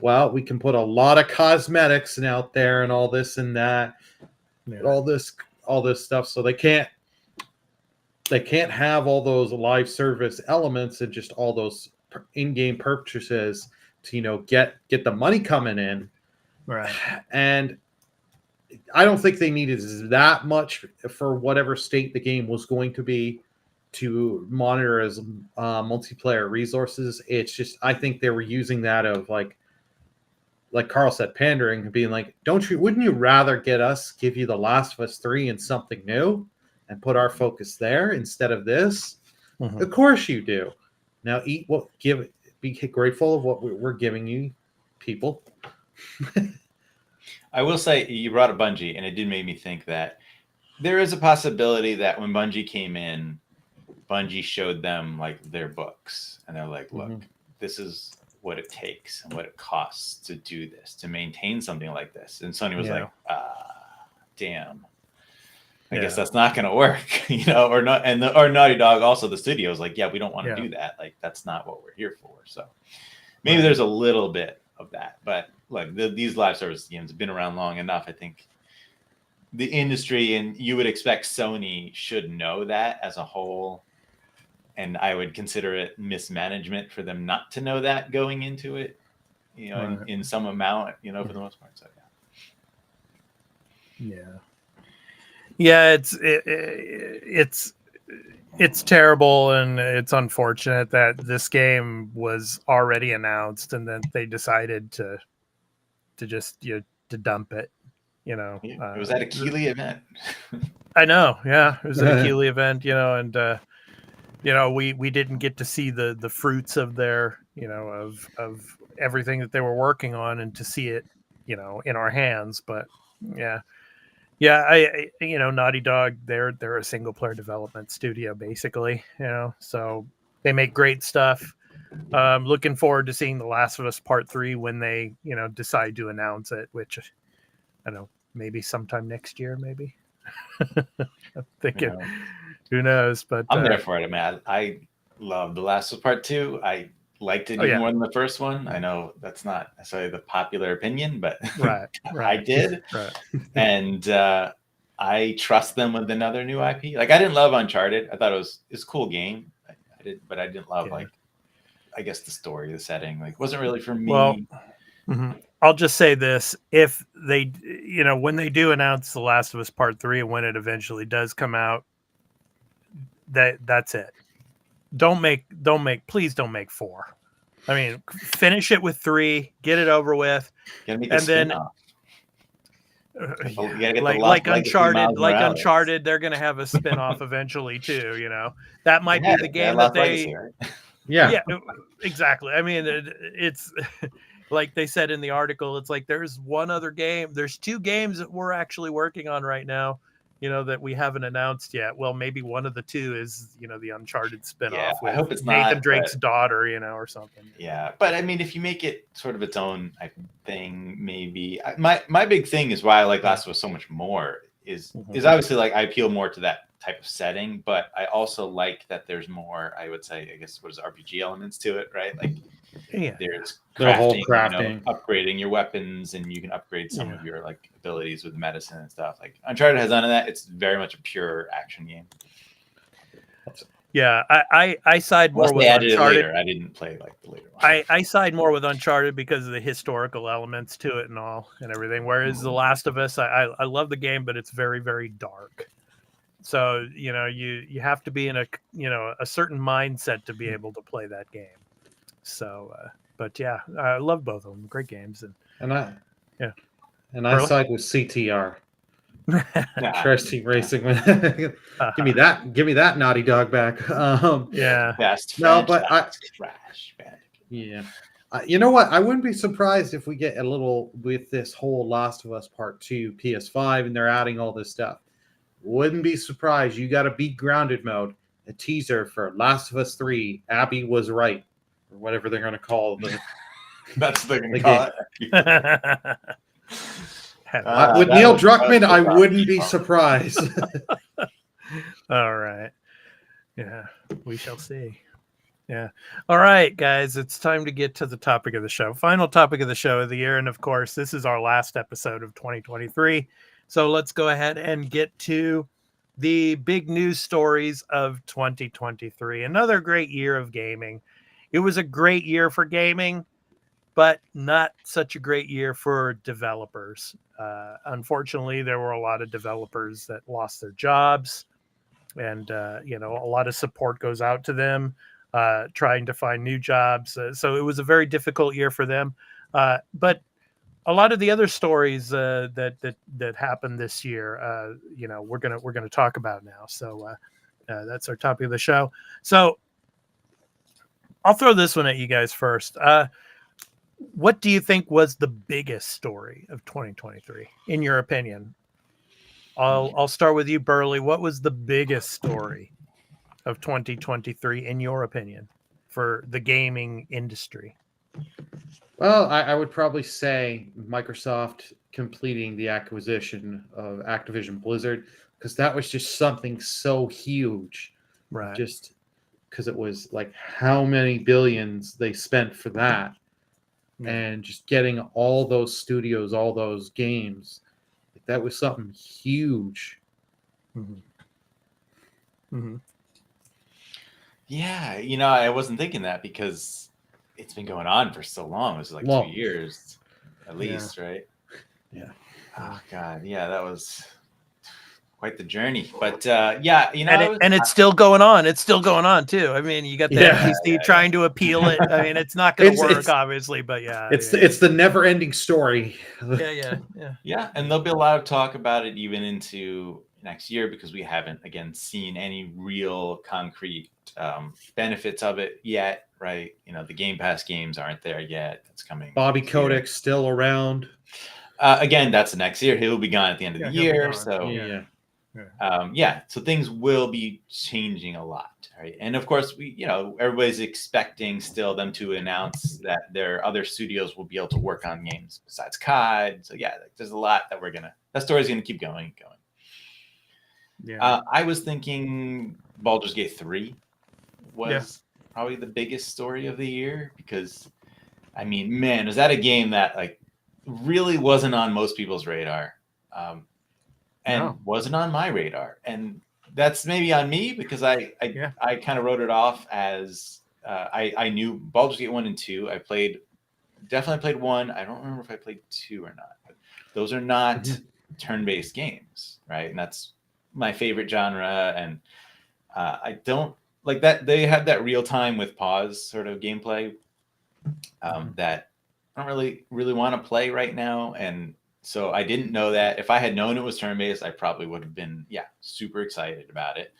well, we can put a lot of cosmetics out there and all this and that, all this stuff. So they can't have all those live service elements and just all those in-game purchases to get the money coming in. Right. And I don't think they needed that much for whatever state the game was going to be to monitor as multiplayer resources. It's just, I think they were using that of like Carl said, pandering and being like, wouldn't you rather give you The Last of Us 3 and something new and put our focus there instead of this? Of course you do. Now be grateful of what we're giving you, people. I will say, you brought up Bungie, and it did make me think that there is a possibility that when Bungie came in, Bungie showed them like their books, and they're like, look, this is what it takes and what it costs to do this, to maintain something like this. And Sony was like, damn. I guess that's not going to work, or not. Or Naughty Dog, also the studio, is like, yeah, we don't want to do that. Like, that's not what we're here for. So maybe there's a little bit of that, but like these live service games have been around long enough. I think the industry, and you would expect Sony should know that as a whole. And I would consider it mismanagement for them not to know that going into it, in some amount, for the most part. So yeah, it's terrible, and it's unfortunate that this game was already announced and then they decided to just to dump it. It was at a Keighley event. I know, yeah, it was at a Keighley event, and we didn't get to see the fruits of their of everything that they were working on, and to see it in our hands. But I Naughty Dog, they're a single player development studio basically, so they make great stuff. Looking forward to seeing The Last of Us Part 3 when they decide to announce it, which I don't know, maybe sometime next year, maybe. I'm thinking, who knows? But I'm there for it, man. I love The Last of Us Part 2. I liked it even more than the first one. I know that's not necessarily the popular opinion, but right. I did. Right. And I trust them with another new IP. Like, I didn't love Uncharted. I thought it's a cool game. But I didn't love I guess the story, the setting. Like, wasn't really for me. Well, I'll just say this: if they, when they do announce The Last of Us Part 3, and when it eventually does come out, that's it. Please don't make 4. I mean, finish it with 3, get it over with, and then like Uncharted, they're going to have a spin-off eventually too. That might be the game that they. Legacy, right? Yeah, exactly. I mean, like they said in the article, it's like there's one other game. There's 2 games that we're actually working on right now, that we haven't announced yet. Well, maybe one of the 2 is, the Uncharted spinoff Yeah, I with hope it's Nathan not, Drake's but daughter, or something. yeah. But I mean, if you make it sort of its own thing, maybe my big thing is why I like Last of Us so much more is obviously like I appeal more to that type of setting, but I also like that there's more, I would say, I guess, what is RPG elements to it, right? Like there's The whole crafting, crafting. upgrading your weapons, and you can upgrade some of your like abilities with medicine and stuff. Like Uncharted has none of that. It's very much a pure action game. Yeah, I side more Unless with they added Uncharted. it later. I didn't play like the later one. I side more with Uncharted because of the historical elements to it and all and everything. Whereas The Last of Us, I love the game, but it's very, very dark. So, you have to be in a certain mindset to be able to play that game. So, but yeah, I love both of them. Great games. And I Really? side with CTR. Nah. Trash Team Racing. Give me that Naughty Dog back. Yeah. Best No, but Crash Bandicoot. Yeah. You know what? I wouldn't be surprised if we get a little with this whole Last of Us Part 2 PS5 and they're adding all this stuff. Wouldn't be surprised. You got a Be Grounded mode, a teaser for Last of Us 3. Abby was right, or whatever they're going to call the. That's what they're going to call it. With Neil Druckmann, I wouldn't be surprised. All right. Yeah, we shall see. Yeah. All right, guys, it's time to get to the topic of the show. Final topic of the show of the year. And of course, this is our last episode of 2023. So let's go ahead and get to the big news stories of 2023. Another great year of gaming. It was a great year for gaming, but not such a great year for developers. Unfortunately, there were a lot of developers that lost their jobs, and a lot of support goes out to them trying to find new jobs. So it was a very difficult year for them. But a lot of the other stories that happened this year, we're gonna talk about now. So that's our topic of the show. So I'll throw this one at you guys first. What do you think was the biggest story of 2023, in your opinion? I'll start with you, Burley. What was the biggest story of 2023, in your opinion, for the gaming industry? Well, I would probably say Microsoft completing the acquisition of Activision Blizzard, because that was just something so huge. Right. Just because it was like how many billions they spent for that. And just getting all those studios, all those games, that was something huge. Yeah, I wasn't thinking that because it's been going on for so long. It was like 2 years at least, right? Yeah. Oh God, yeah, that was quite the journey. But yeah, and it's still going on. It's still going on too. I mean, you got the FTC trying to appeal it. I mean, it's not going to work, obviously, but yeah, it's the never-ending story. Yeah, and there'll be a lot of talk about it even into next year because we haven't again seen any real concrete benefits of it yet, right? The Game Pass games aren't there yet. It's coming. Bobby Kodak's still around. Again, that's next year. He'll be gone at the end of the year. So so things will be changing a lot, right? And of course, everybody's expecting still them to announce that their other studios will be able to work on games besides COD. So yeah, there's a lot that that story's gonna keep going. Yeah. I was thinking Baldur's Gate 3 was probably the biggest story of the year because, I mean, man, was that a game that like really wasn't on most people's radar. Wasn't on my radar, and that's maybe on me because I kind of wrote it off as I knew Baldur's Gate 1 and 2. I definitely played 1. I don't remember if I played 2 or not. But those are not turn-based games, right? And that's my favorite genre, and I don't like that they have that real time with pause sort of gameplay that I don't really want to play right now, and so I didn't know that. If I had known it was turn-based, I probably would have been, super excited about it.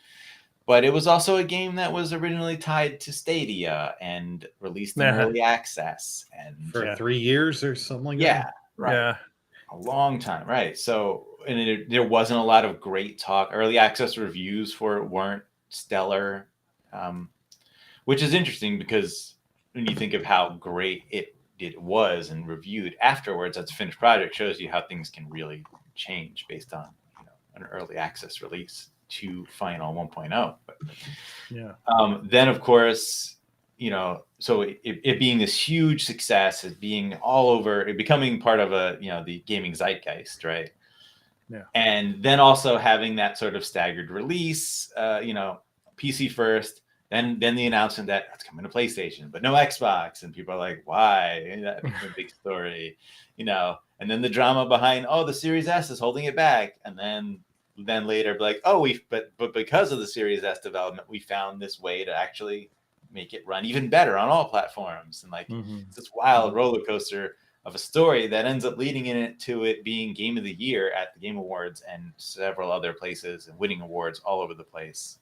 but it was also a game that was originally tied to Stadia and released in early access and for 3 years or something like yeah, that. right. Yeah. A long time, right? So, and there wasn't a lot of great talk. Early access reviews for it weren't stellar, which is interesting because when you think of how great it was and reviewed afterwards, that's a finished project, shows you how things can really change based on an early access release to final 1.0. But, Yeah. then, of course, so it being this huge success, it being all over, it becoming part of the gaming zeitgeist, right? Yeah. And then also having that sort of staggered release, PC first, then the announcement that it's coming to PlayStation, but no Xbox, and people are like, why? And that became a big story, and then the drama behind, the Series S is holding it back, and then later, like, but because of the Series S development, we found this way to actually make it run even better on all platforms, and like it's this wild roller coaster of a story that ends up leading to it being Game of the Year at the Game Awards and several other places, and winning awards all over the place,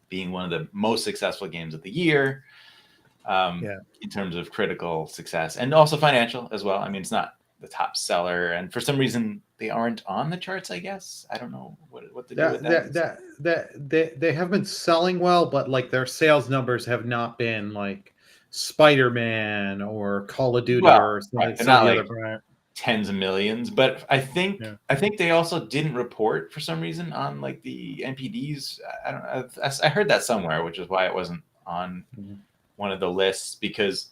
being one of the most successful games of the year, in terms of critical success and also financial as well. I mean, it's not the top seller, and for some reason they aren't on the charts, I guess. I don't know what to do with that. They have been selling well, but like their sales numbers have not been like Spider-Man or Call of Duty or some of the other tens of millions. But I think they also didn't report for some reason on like the NPDs. I don't know. I heard that somewhere, which is why it wasn't on one of the lists, because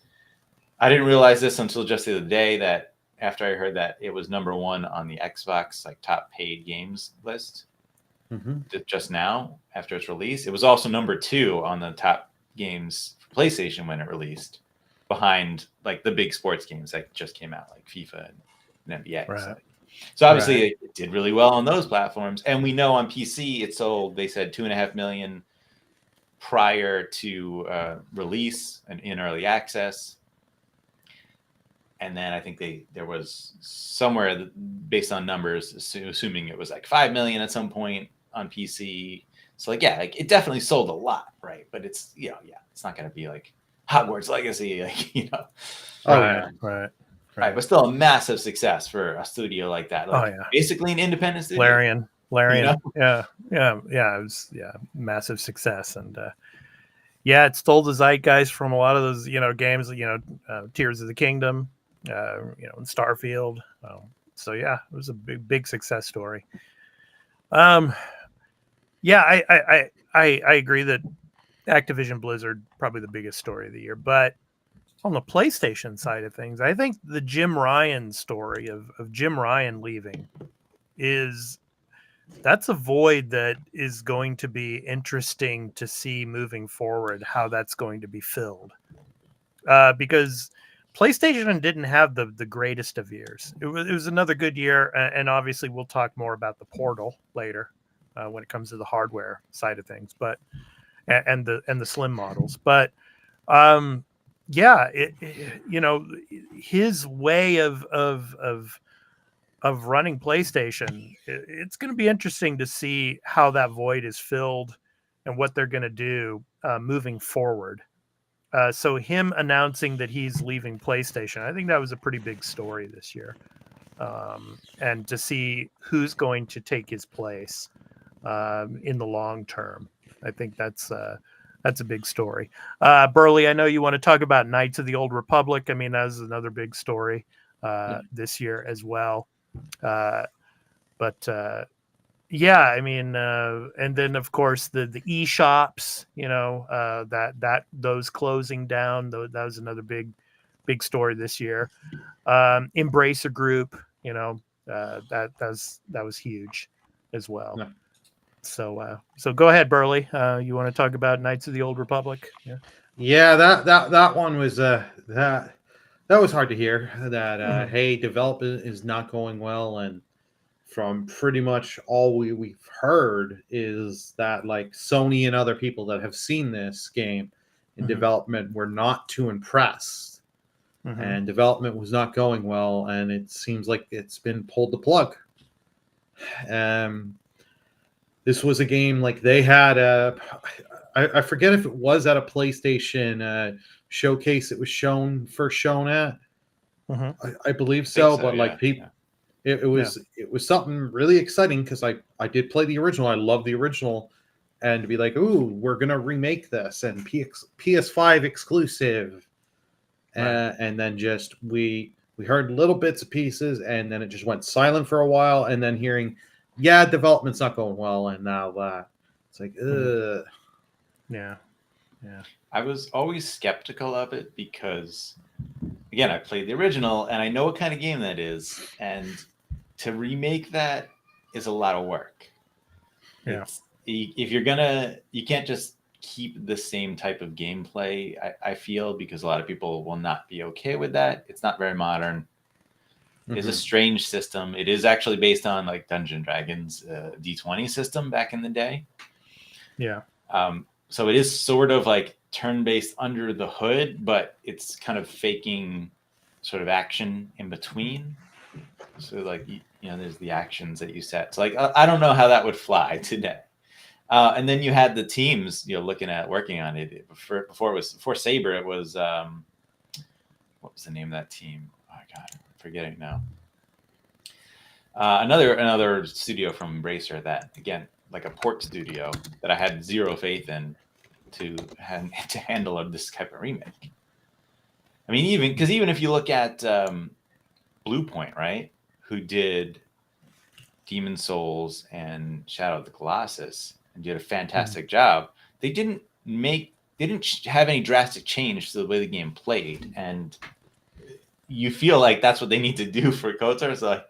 I didn't realize this until just the other day, that after I heard that it was number 1 on the Xbox like top paid games list just now after its release. It was also number 2 on the top games for PlayStation when it released, behind like the big sports games that just came out, like FIFA and NBA. Right. So obviously it did really well on those platforms, and we know on PC it sold, they said 2.5 million prior to release and in early access. And then I think there was somewhere based on numbers, assuming it was like 5 million at some point on PC. So like, it definitely sold a lot, right? But it's, it's not going to be like Hogwarts Legacy, Right. But still a massive success for a studio like that. Like, basically an independent studio. Larian. Yeah. It was massive success, and it stole the zeitgeist from a lot of those games. Tears of the Kingdom. And Starfield. So it was a big success story. I agree that Activision Blizzard probably the biggest story of the year, but on the PlayStation side of things, I think the Jim Ryan story of Jim Ryan leaving that's a void that is going to be interesting to see moving forward, how that's going to be filled, because PlayStation didn't have the greatest of years. It was another good year, and obviously we'll talk more about the Portal later when it comes to the hardware side of things, but and the slim models. But his way of running PlayStation, it's going to be interesting to see how that void is filled and what they're going to do moving forward. So him announcing that he's leaving PlayStation, I think that was a pretty big story this year. And to see who's going to take his place in the long term, I think that's a big story. Burley, I know you want to talk about Knights of the Old Republic. I mean, that was another big story this year as well. I mean, and then of course the eShops, those closing down, that was another big story this year. Embracer Group, that was huge as well. Yeah. So go ahead, Burley. You want to talk about Knights of the Old Republic? Yeah, that one was that was hard to hear. That hey, development is not going well, and from pretty much all we've heard is that like Sony and other people that have seen this game in development were not too impressed, and development was not going well, and it seems like it's been pulled the plug. This was a game like they had I forget if it was at a PlayStation showcase it was first shown at. I believe so, but like people, it was something really exciting because I did play the original. I love the original, and to be like, ooh, we're gonna remake this and PS5 exclusive, and then just we heard little bits and pieces, and then it just went silent for a while, and then hearing, yeah, development's not going well, and now that it's like, ugh. Yeah. I was always skeptical of it because, again, I played the original and I know what kind of game that is, and to remake that is a lot of work. Yeah. If you're you can't just keep the same type of gameplay, I feel, because a lot of people will not be okay with that. It's not very modern. It's a strange system. It is actually based on like Dungeons & Dragons D20 system back in the day. Yeah. So it is sort of like turn-based under the hood, but it's kind of faking sort of action in between. So like, there's the actions that you set. So like, I don't know how that would fly today. And then you had the teams, looking at working on it. Before Saber, it was, what was the name of that team? Oh my God, I'm forgetting now. Another studio from Embracer that, again, like a port studio that I had zero faith in to handle this type of remake. I mean, even if you look at Bluepoint, right, who did Demon Souls and Shadow of the Colossus and did a fantastic job, they didn't have any drastic change to the way the game played, and you feel like that's what they need to do for KOTOR. So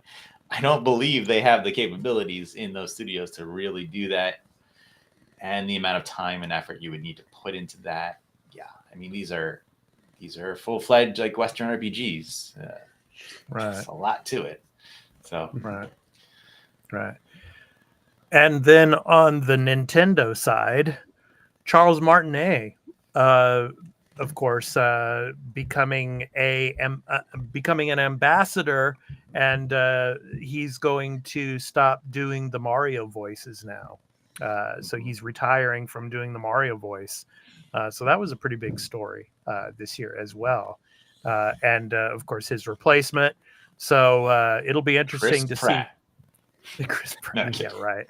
I don't believe they have the capabilities in those studios to really do that, and the amount of time and effort you would need to put into that. Yeah, I mean, these are full-fledged like Western RPGs. Right. There's a lot to it. So right. And then on the Nintendo side, Charles Martinet, of course, becoming an ambassador, and he's going to stop doing the Mario voices now. So he's retiring from doing the Mario voice. So that was a pretty big story this year as well. And of course, his replacement. So it'll be interesting Chris to Pratt. see. Chris Pratt. No, Yeah, right.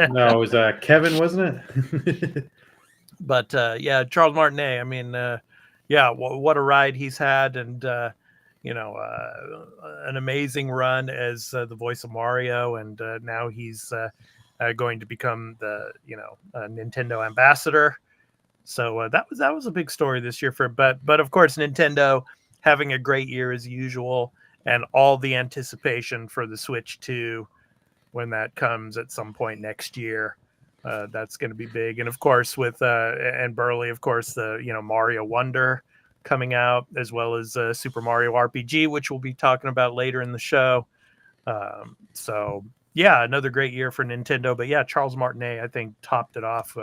No, it was Kevin, wasn't it? But yeah, Charles Martinet. I mean, what a ride he's had, and an amazing run as the voice of Mario, and now he's going to become the Nintendo ambassador. So that was a big story this year but of course Nintendo having a great year as usual, and all the anticipation for the Switch 2 when that comes at some point next year. That's going to be big, and of course with and Burley, of course, the Mario Wonder coming out, as well as Super Mario RPG, which we'll be talking about later in the show. So yeah, another great year for Nintendo. But yeah, Charles Martinet, I think, topped it off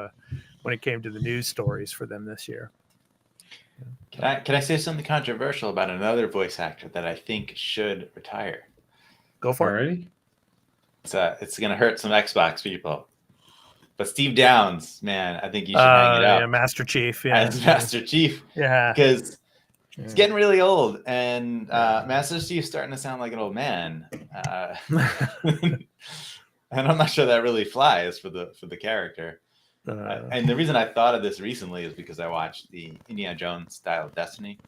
when it came to the news stories for them this year. Can I say something controversial about another voice actor that I think should retire? Go for it. It's going to hurt some Xbox people. But Steve Downs, man, I think you should hang it up. Yeah, Master Chief. Yeah, as Master Chief. Yeah, because it's getting really old, and Master Chief's starting to sound like an old man. And I'm not sure that really flies for the character. And the reason I thought of this recently is because I watched the Indiana Jones Dial of Destiny,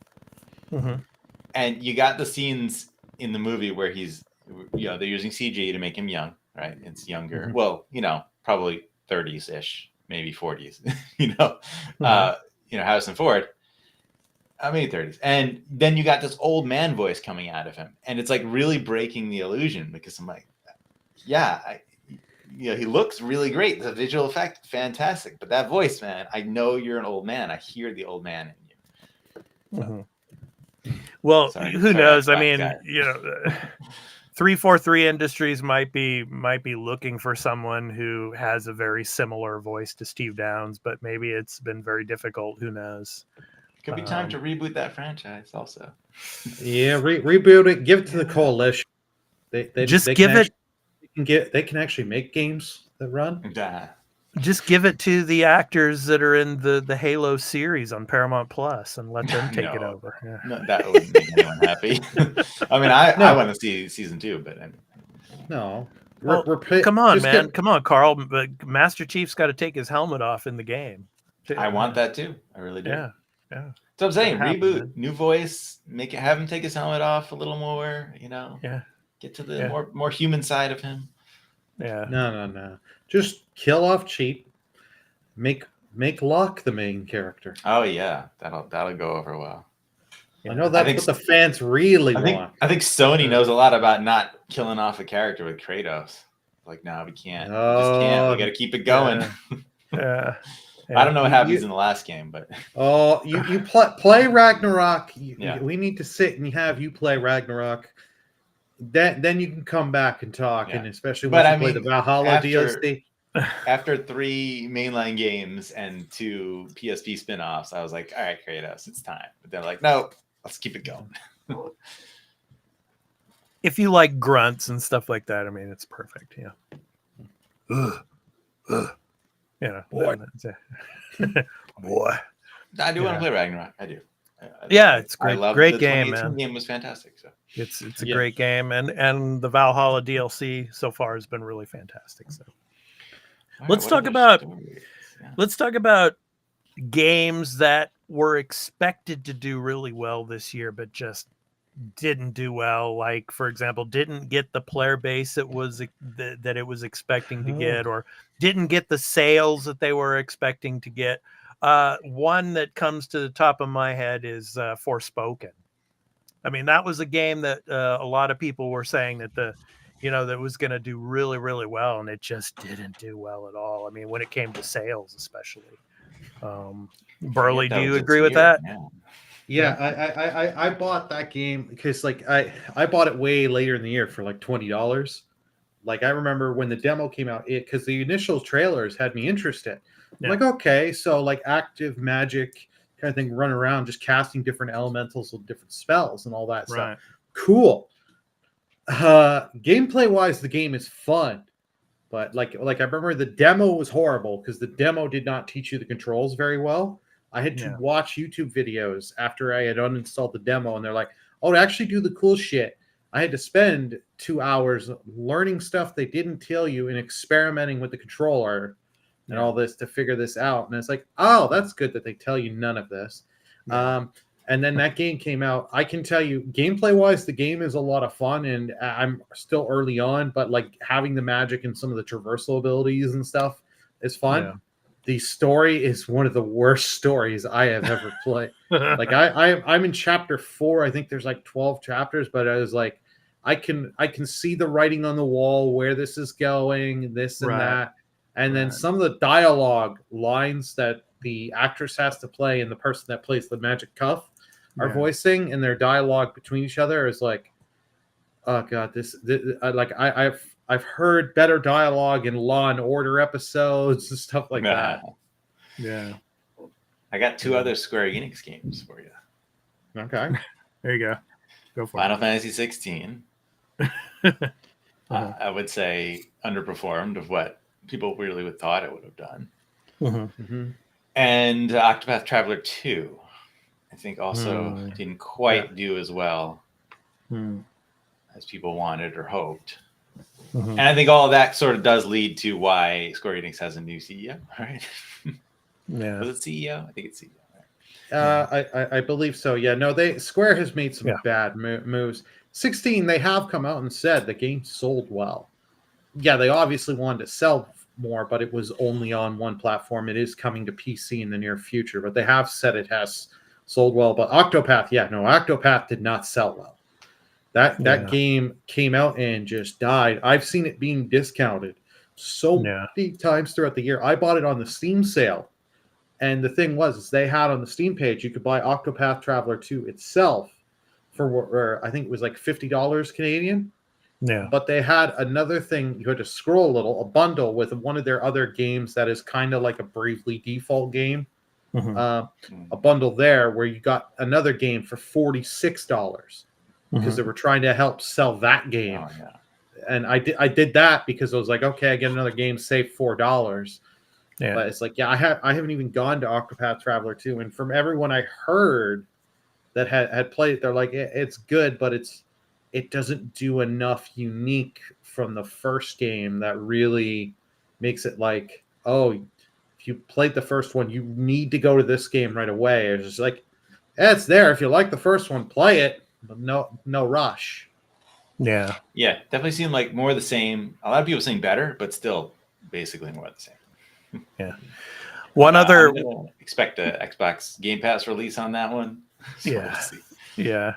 and you got the scenes in the movie where he's, they're using CG to make him young, right? It's younger. Well, probably 30s ish, maybe 40s. Harrison Ford, maybe 30s, and then you got this old man voice coming out of him, and it's like really breaking the illusion, because I'm like, he looks really great. The visual effect, fantastic. But that voice, man, I know you're an old man. I hear the old man in you. So, well, who knows? I mean, 343 Industries might be looking for someone who has a very similar voice to Steve Downs, but maybe it's been very difficult. Who knows? Could be time to reboot that franchise also. Yeah, reboot it. Give it to the coalition. They give it they can actually make games that run. Nah. Just give it to the actors that are in the Halo series on Paramount Plus and let them take it No. over. Yeah. No, that wouldn't make anyone happy. I mean, I No. want to see season 2, but No. Well, come on, man. Come on, Carl. But Master Chief's got to take his helmet off in the game. I want that too. I really do. Yeah. Yeah. So I'm saying Gotta happen, reboot, man. new voice, have him take his helmet off a little more, Yeah. Get to the more human side of him. Yeah. No. Just kill off Cheap. Make Locke the main character. Oh yeah, that'll go over well. I know that's what the fans really want. I think Sony knows a lot about not killing off a character with Kratos. Like, no, we can't. We just can't. We got to keep it going. Yeah. I don't know what happens in the last game, but you play Ragnarok. We need to sit and have you play Ragnarok. Then you can come back and talk, and especially when you play the Valhalla DLC. After 3 mainline games and 2 PSP spin-offs, I was like, all right, Kratos, it's time. But they're like, no, let's keep it going. If you like grunts and stuff like that, I mean, it's perfect. Yeah. Boy. Boy. I do want to play Ragnarok. I do. It's great. I love great the game, 2018 man. game was fantastic. So it's a great game, and the Valhalla DLC so far has been really fantastic. So let's talk about games that were expected to do really well this year, but just didn't do well. Like, for example, didn't get the player base that it was expecting to get, or didn't get the sales that they were expecting to get. One that comes to the top of my head is Forspoken. I mean, that was a game that a lot of people were saying that that was going to do really, really well, and it just didn't do well at all. I mean, when it came to sales, especially. Burley, do you agree with that? Yeah, I bought that game because I bought it way later in the year for like $20. Like, I remember when the demo came out, because the initial trailers had me interested. I'm like, okay, so like active magic kind of thing, run around just casting different elementals with different spells and all that stuff. Cool. Gameplay wise, the game is fun, but like I remember the demo was horrible because the demo did not teach you the controls very well. I had to watch YouTube videos after I had uninstalled the demo, and they're like, oh, to actually do the cool shit, I had to spend 2 hours learning stuff they didn't tell you and experimenting with the controller and all this to figure this out. And it's like, oh, that's good that they tell you none of this. And then that game came out. I can tell you, gameplay-wise, the game is a lot of fun, and I'm still early on, but like having the magic and some of the traversal abilities and stuff is fun. Yeah. The story is one of the worst stories I have ever played. Like I'm in chapter 4. I think there's like 12 chapters, but I was like, I can see the writing on the wall where this is going, this and that. And then some of the dialogue lines that the actress has to play and the person that plays the magic cuff are voicing, and their dialogue between each other is like, oh god, this I've heard better dialogue in Law and Order episodes and stuff like that. Yeah. I got 2 other Square Enix games for you. Okay. There you go. Go for Final Fantasy 16. I would say underperformed of what people really would thought it would have done. And Octopath Traveler 2, I think also didn't quite do as well as people wanted or hoped. And I think all of that sort of does lead to why Square Enix has a new CEO, right? Was it CEO? I think it's CEO. I believe so. Yeah, no, Square has made some bad moves. 16, they have come out and said the game sold well. Yeah, they obviously wanted to sell more, but it was only on one platform. It is coming to PC in the near future, but they have said it has sold well. But Octopath, Octopath did not sell well. That game came out and just died. I've seen it being discounted so many times throughout the year. I bought it on the Steam sale, and the thing was they had on the Steam page you could buy Octopath Traveler 2 itself for I think it was like $50 Canadian. Yeah. But they had another thing you had to scroll a little, a bundle with one of their other games that is kind of like a Bravely Default game. A bundle there where you got another game for $46 because they were trying to help sell that game. and I did that because I was like, okay, I get another game, save $4. Yeah. But it's like, yeah, I haven't even gone to Octopath Traveler 2, and from everyone I heard that had played it, they're like, it's good, but it doesn't do enough unique from the first game that really makes it like, oh, if you played the first one, you need to go to this game right away. It's just like, it's there. If you like the first one, play it, but no rush. Yeah. Yeah, definitely seemed like more of the same. A lot of people saying better, but still basically more of the same. Yeah. One other I'm gonna expect a Xbox Game Pass release on that one. So Yeah. we'll see. Yeah.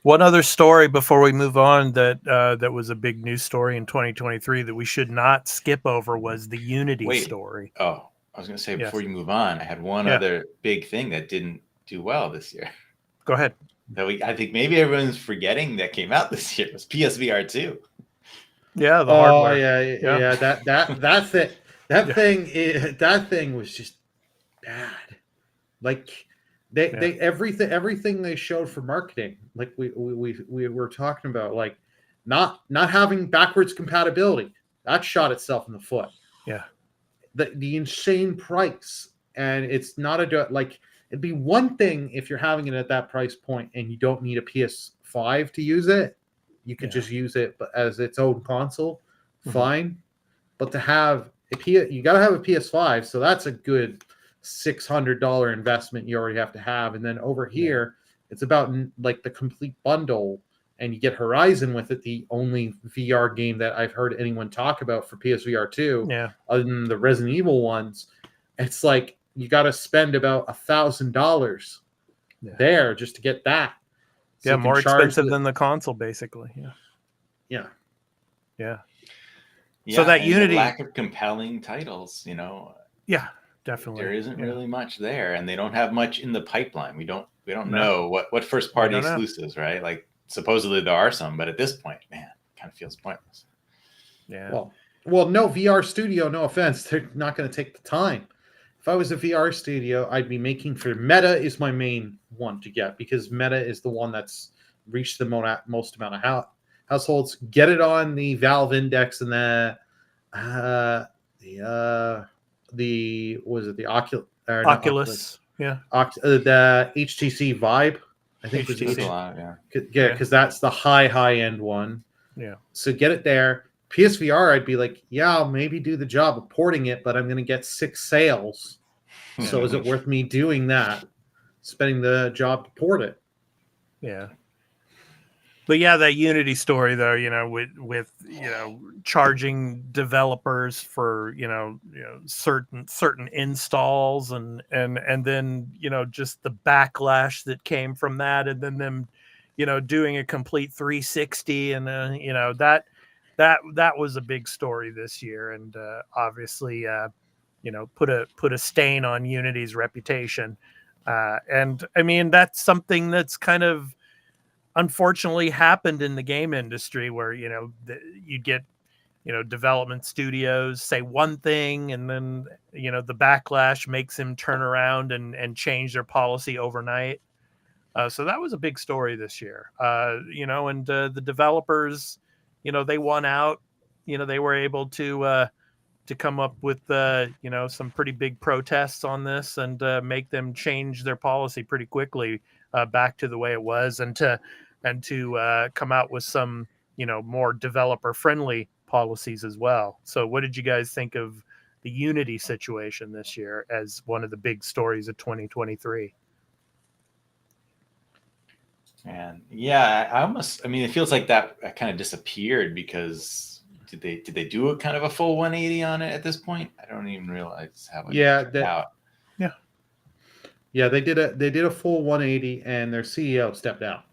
One other story before we move on that was a big news story in 2023 that we should not skip over was the Unity story. Oh, I was going to say before Yes. you move on, I had one other big thing that didn't do well this year. Go ahead. That I think maybe everyone's forgetting that came out this year was PSVR 2. Yeah, the hardware. Yeah. That thing was just bad. Like they everything they showed for marketing, like we were talking about, like not having backwards compatibility, that shot itself in the foot. Yeah. The insane price, and it's not like, it'd be one thing if you're having it at that price point and you don't need a PS5 to use it. You could just use it as its own console, fine. But to have you got to have a PS5, so that's a good $600 investment you already have to have. And then over here, it's about like the complete bundle, and you get Horizon with it, the only VR game that I've heard anyone talk about for PSVR 2, other than the Resident Evil ones. It's like you got to spend about $1,000 there just to get that. So more expensive than the console, basically. Yeah. So that Unity lack of compelling titles, Yeah, definitely. There isn't really much there, and they don't have much in the pipeline. We don't know what first party exclusives, right? Like supposedly there are some, but at this point, man, it kind of feels pointless. Yeah. Well, no VR studio, no offense, they're not going to take the time. If I was a VR studio, I'd be making for Meta is my main one to get, because Meta is the one that's reached the most amount of households. Get it on the Valve Index and the Oculus. The HTC Vibe, I think was because that's the high end one. Yeah. So get it there. PSVR, I'd be like, yeah, I'll maybe do the job of porting it, but I'm going to get 6 sales. So is it worth me doing that? Spending the job to port it? Yeah. But yeah, that Unity story though, with charging developers for certain installs and then just the backlash that came from that, and then them doing a complete 360, and that was a big story this year, and obviously put a stain on Unity's reputation, and I mean that's something that's kind of unfortunately happened in the game industry, where you'd get development studios say one thing, and then the backlash makes them turn around and change their policy overnight. So that was a big story this year, and the developers, they won out. They were able to come up with some pretty big protests on this, and make them change their policy pretty quickly back to the way it was, and to come out with some more developer friendly policies as well. So what did you guys think of the Unity situation this year as one of the big stories of 2023? And yeah, it feels like that kind of disappeared, because did they do a kind of a full 180 on it at this point? I don't even realize how it out. Yeah, they did a full 180, and their CEO stepped out.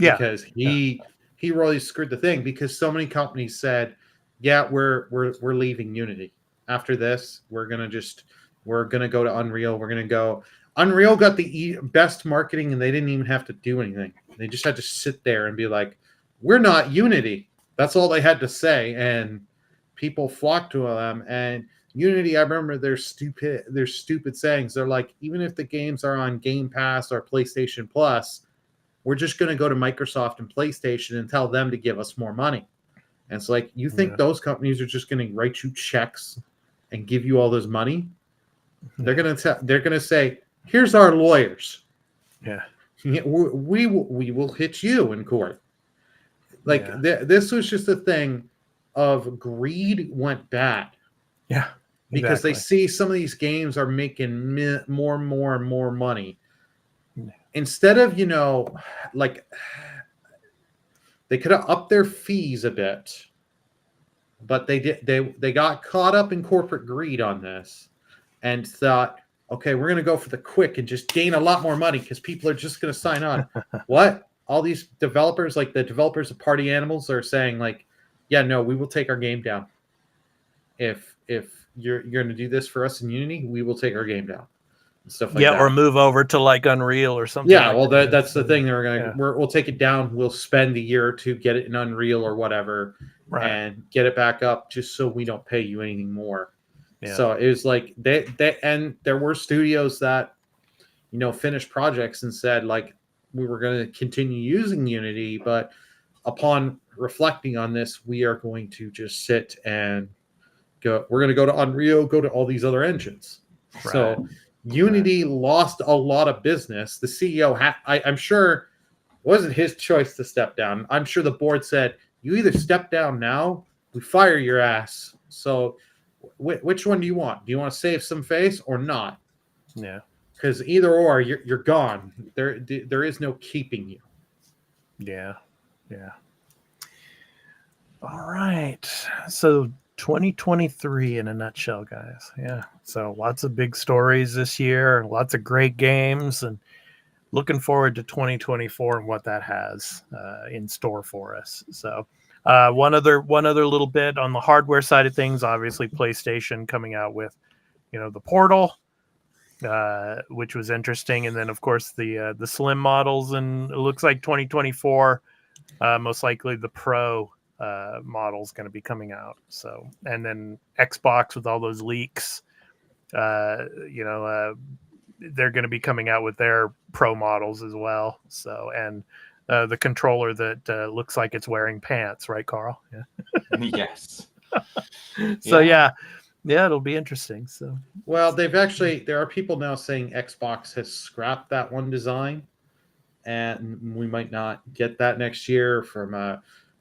Yeah, because he really screwed the thing, because so many companies said, yeah, we're leaving Unity after this. We're gonna go to Unreal. Unreal got the best marketing, and they didn't even have to do anything. They just had to sit there and be like, we're not Unity. That's all they had to say, and people flocked to them. And Unity, I remember their stupid sayings. They're like, even if the games are on Game Pass or PlayStation Plus, we're just going to go to Microsoft and PlayStation and tell them to give us more money. And it's like, you think those companies are just going to write you checks and give you all this money? They're going to say, here's our lawyers. Yeah. We will hit you in court. Like this was just a thing of greed went bad. Yeah. Because they see some of these games are making more and more money. Instead of, like they could have upped their fees a bit, but they got caught up in corporate greed on this and thought, okay, we're going to go for the quick and just gain a lot more money because people are just going to sign on. What? All these developers, like the developers of Party Animals, are saying like, yeah, no, we will take our game down. If you're going to do this for us in Unity, we will take our game down. And stuff like that. Or move over to like Unreal or something. Yeah, like well, that. that's the thing. We'll take it down. We'll spend a year or two, get it in Unreal or whatever, and get it back up just so we don't pay you anything more. Yeah. So it was like and there were studios that, finished projects and said like, we were going to continue using Unity, but upon reflecting on this, we are going to just sit and go. We're going to go to Unreal, go to all these other engines. Right. So Unity lost a lot of business. The CEO, I'm sure, it wasn't his choice to step down. I'm sure the board said, you either step down now, we fire your ass. So which one do you want? Do you want to save some face or not? Yeah. Because either or, you're gone. There is no keeping you. Yeah. Yeah. All right. So 2023 in a nutshell, guys. Yeah. So lots of big stories this year, lots of great games, and looking forward to 2024 and what that has in store for us. So one other little bit on the hardware side of things, obviously PlayStation coming out with, the Portal, which was interesting. And then of course the slim models, and it looks like 2024, most likely the Pro model is going to be coming out. So, and then Xbox with all those leaks, they're going to be coming out with their Pro models as well. So, and the controller that looks like it's wearing pants, right, Carl? Yeah. Yes. So yeah, it'll be interesting. So, well, there are people now saying Xbox has scrapped that one design, and we might not get that next year from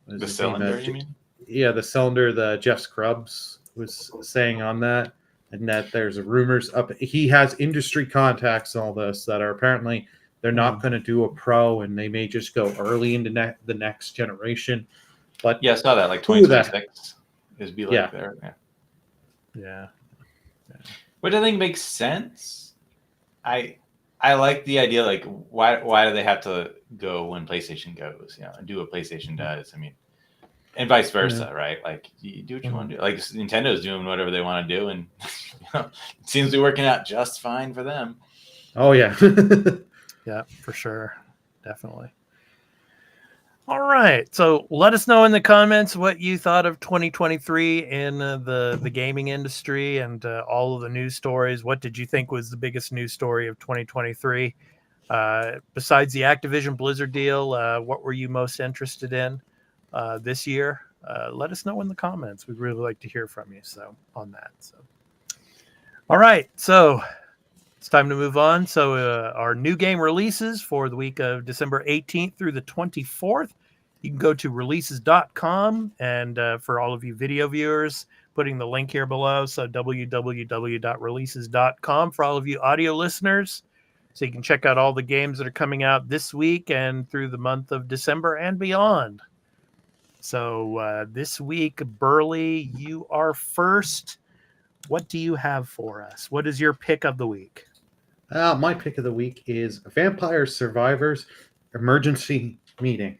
the cylinder, you mean? Yeah, the cylinder. The Jeff Scrubs was saying on that, and that there's rumors up. He has industry contacts and all this that are apparently they're not going to do a Pro, and they may just go early into the next generation. But yeah, I saw that like 2026 is be like there. Yeah. Which I think makes sense. I like the idea, like why do they have to go when PlayStation goes, and do what PlayStation does? I mean, and vice versa, right? Like you do what you want to do. Like Nintendo's doing whatever they want to do, and it seems to be working out just fine for them. Oh yeah. Yeah, for sure. Definitely. All right. So let us know in the comments what you thought of 2023 in the gaming industry and all of the news stories. What did you think was the biggest news story of 2023? Besides the Activision Blizzard deal, what were you most interested in this year? Let us know in the comments. We'd really like to hear from you. So on that. So, all right. So it's time to move on. So our new game releases for the week of December 18th through the 24th. You can go to releases.com, and for all of you video viewers, putting the link here below. So www.releases.com for all of you audio listeners. So you can check out all the games that are coming out this week and through the month of December and beyond. So this week, Burley, you are first. What do you have for us? What is your pick of the week? My pick of the week is Vampire Survivors Emergency Meeting.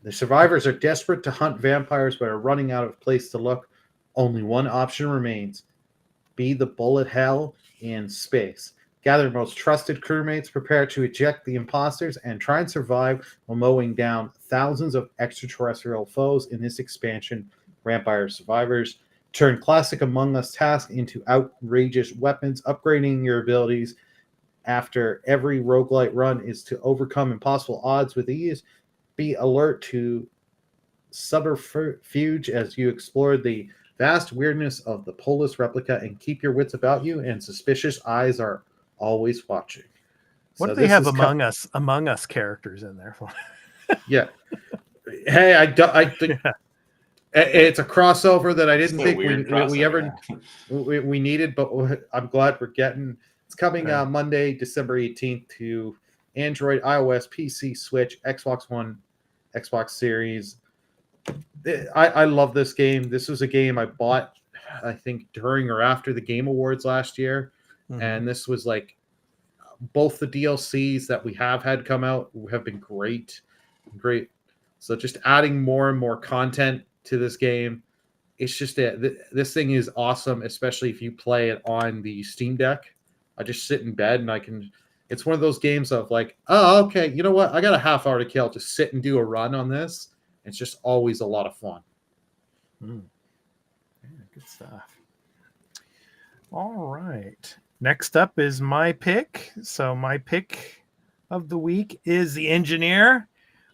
The survivors are desperate to hunt vampires but are running out of place to look. Only one option remains. Be the bullet hell in space. Gather most trusted crewmates, prepare to eject the imposters, and try and survive while mowing down thousands of extraterrestrial foes in this expansion. Vampire Survivors. Turn classic Among Us tasks into outrageous weapons, upgrading your abilities after every roguelite run is to overcome impossible odds with ease. Be alert to subterfuge as you explore the vast weirdness of the Polis replica and keep your wits about you, and suspicious eyes are always watching. What So do they this have is Among Us characters in there for? yeah. Hey, Yeah. it's a crossover that I didn't It's a think weird we ever crossover, we needed, but I'm glad we're getting. It's coming Yeah. Monday, December 18th to Android, iOS, PC, Switch, Xbox One, Xbox Series. I love this game. This was a game I bought, I think, during or after the Game Awards last year, Mhm. and this was like both the DLCs that we have had come out have been great. So just adding more and more content to this game, it's just this thing is awesome, especially if you play it on the Steam Deck. I just sit in bed and I can. It's one of those games of like, oh, okay, you know what? I got a half hour to kill. Just sit and do a run on this. It's just always a lot of fun. Yeah, good stuff. All right. Next up is my pick. So my pick of the week is The Engineer,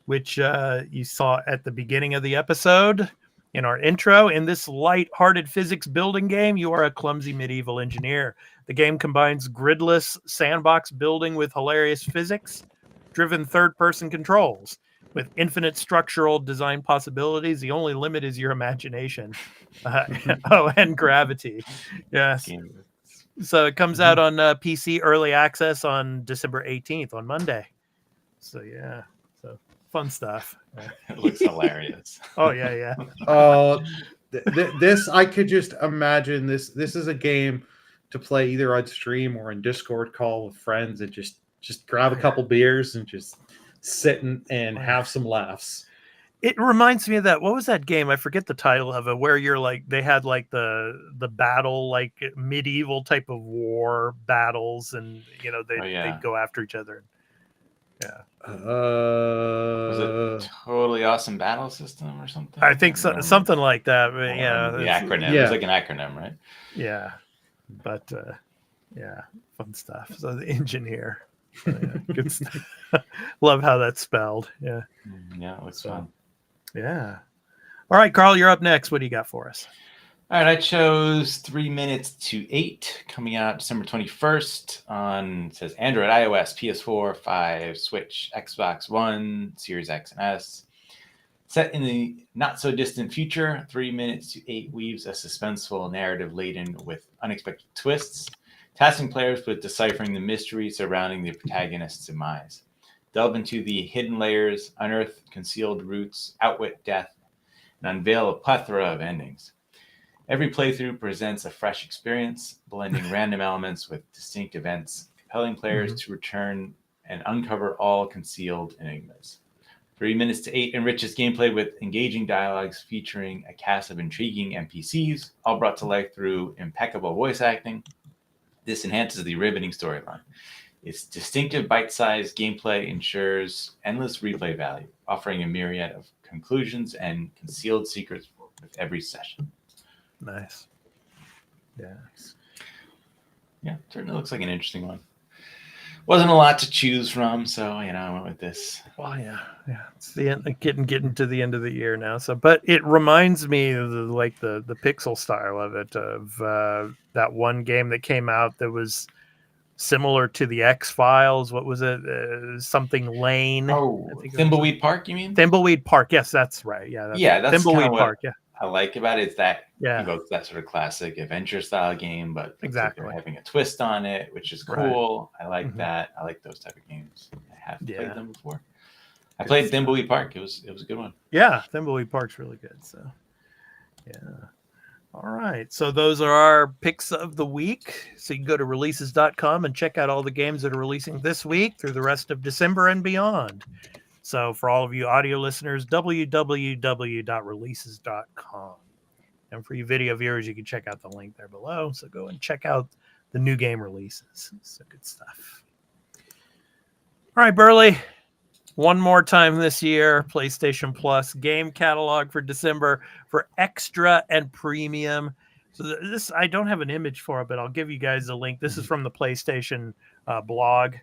which you saw at the beginning of the episode in our intro. In this light-hearted physics building game, you are a clumsy medieval engineer. The game combines gridless sandbox building with hilarious physics-driven third-person controls. With infinite structural design possibilities, the only limit is your imagination. And gravity. Yes. So it comes out on PC early access on December 18th, on Monday. So yeah, so fun stuff. It looks hilarious. Oh yeah. This I could just imagine. This is a game to play either on stream or in Discord call with friends, and just grab a couple beers and just sit and have some laughs. It reminds me of that. What was that game? I forget the title of it. Where you're like, they had like the battle, like medieval type of war battles, and they'd go after each other. Yeah. Was it Totally Awesome Battle System or something? I think so, something like that. But yeah, the acronym. Yeah. It was like an acronym, right? Yeah, but yeah, fun stuff. So The Engineer, good stuff. Love how that's spelled. Yeah, Yeah, it looks fun. Yeah. All right, Carl, you're up next. What do you got for us? All right, I chose 3 Minutes to 8, coming out December 21st on, it says Android, iOS, PS4, 5, Switch, Xbox One, Series X and S. Set in the not-so-distant future, 3 Minutes to 8 weaves a suspenseful narrative laden with unexpected twists, tasking players with deciphering the mystery surrounding the protagonist's demise. Delve into the hidden layers, unearth concealed roots, outwit death, and unveil a plethora of endings. Every playthrough presents a fresh experience, blending random elements with distinct events, compelling players to return and uncover all concealed enigmas. 3 Minutes to 8 enriches gameplay with engaging dialogues featuring a cast of intriguing NPCs, all brought to life through impeccable voice acting. This enhances the riveting storyline. Its distinctive bite-sized gameplay ensures endless replay value, offering a myriad of conclusions and concealed secrets with every session. Nice. Yeah. Yeah, certainly looks like an interesting one. Wasn't a lot to choose from, so I went with this. Well, yeah. It's the end, getting to the end of the year now. So, but it reminds me of the pixel style of it, of that one game that came out that was similar to the X-Files. What was it? Something Lane. Oh, Thimbleweed Park, you mean? Thimbleweed Park. Yes, that's right. Yeah, that's Thimbleweed what Park. Yeah. I like about it is that Yeah. evokes that sort of classic adventure style game, but Exactly. they're having a twist on it, which is cool. Right. I like that. I like those type of games. I haven't played them before. I played Thimbleweed Park. It was a good one. Yeah, Thimbleweed Park's really good. So, yeah. All right. So those are our picks of the week. So you can go to releases.com and check out all the games that are releasing this week through the rest of December and beyond. So for all of you audio listeners, www.releases.com. And for you video viewers, you can check out the link there below. So go and check out the new game releases. So good stuff. All right, Burley. One more time this year, PlayStation Plus game catalog for December for Extra and Premium. So this, I don't have an image for it, but I'll give you guys a link. This is from the PlayStation blog,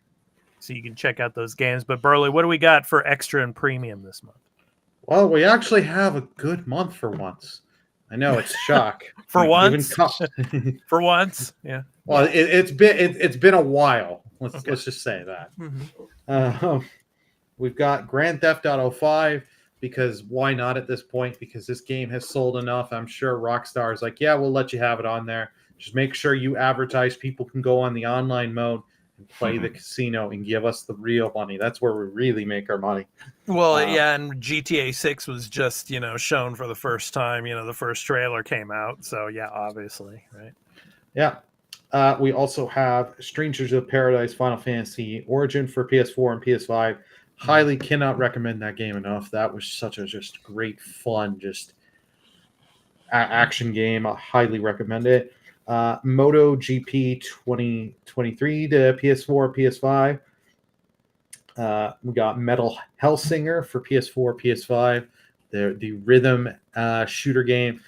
so you can check out those games. But Burley, what do we got for Extra and Premium this month? Well, we actually have a good month for once. I know it's shock. For Even once. For once, yeah. well, it's been a while. Let's just say that. We've got Grand Theft Auto 5 because why not at this point? Because this game has sold enough. I'm sure Rockstar is like, yeah, we'll let you have it on there. Just make sure you advertise people can go on the online mode and play the casino and give us the real money. That's where we really make our money. Well, yeah, and GTA 6 was just, shown for the first time. The first trailer came out. So, yeah, obviously, right? Yeah. We also have Strangers of Paradise Final Fantasy Origin for PS4 and PS5. Highly cannot recommend that game enough. That was such a just great fun, just action game. I highly recommend it. Moto GP 2023 to PS4, PS5. We got Metal Hellsinger for PS4, PS5. The rhythm shooter game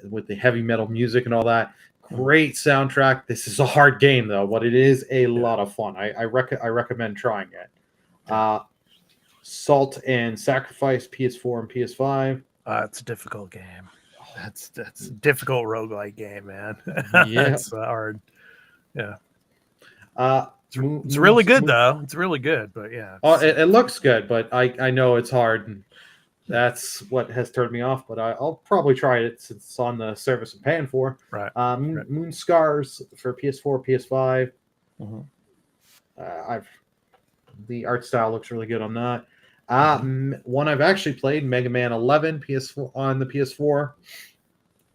with the heavy metal music and all that. Great soundtrack. This is a hard game though, but it is a lot of fun. I recommend trying it. Salt and Sacrifice PS4 and PS5. It's a difficult game. That's a difficult roguelike game, man. Yeah, it's hard. Yeah. It's really good though. It's really good, but yeah. It looks good, but I know it's hard, and that's what has turned me off. But I'll probably try it since it's on the service I'm paying for. Right. Moon Scars for PS4, PS5. The art style looks really good on that. One I've actually played, Mega Man 11 PS4 on the PS4.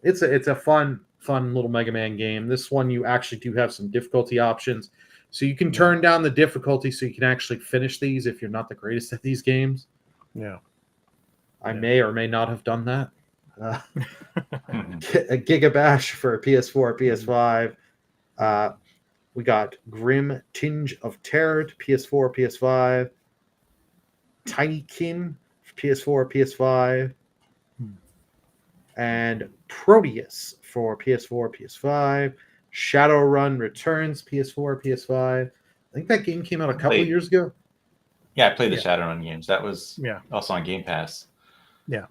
It's a fun little Mega Man game. This one you actually do have some difficulty options, so you can turn down the difficulty so you can actually finish these if you're not the greatest at these games. Yeah, I may or may not have done that. A Gigabash for PS4, PS5. We got Grim Tinge of Terror to PS4, PS5. Tinykin for PS4, PS5. And Proteus for PS4, PS5. Shadowrun Returns, PS4, PS5. I think that game came out a couple of years ago. Yeah, I played the Shadowrun games. That was Yeah. also on Game Pass. Yeah.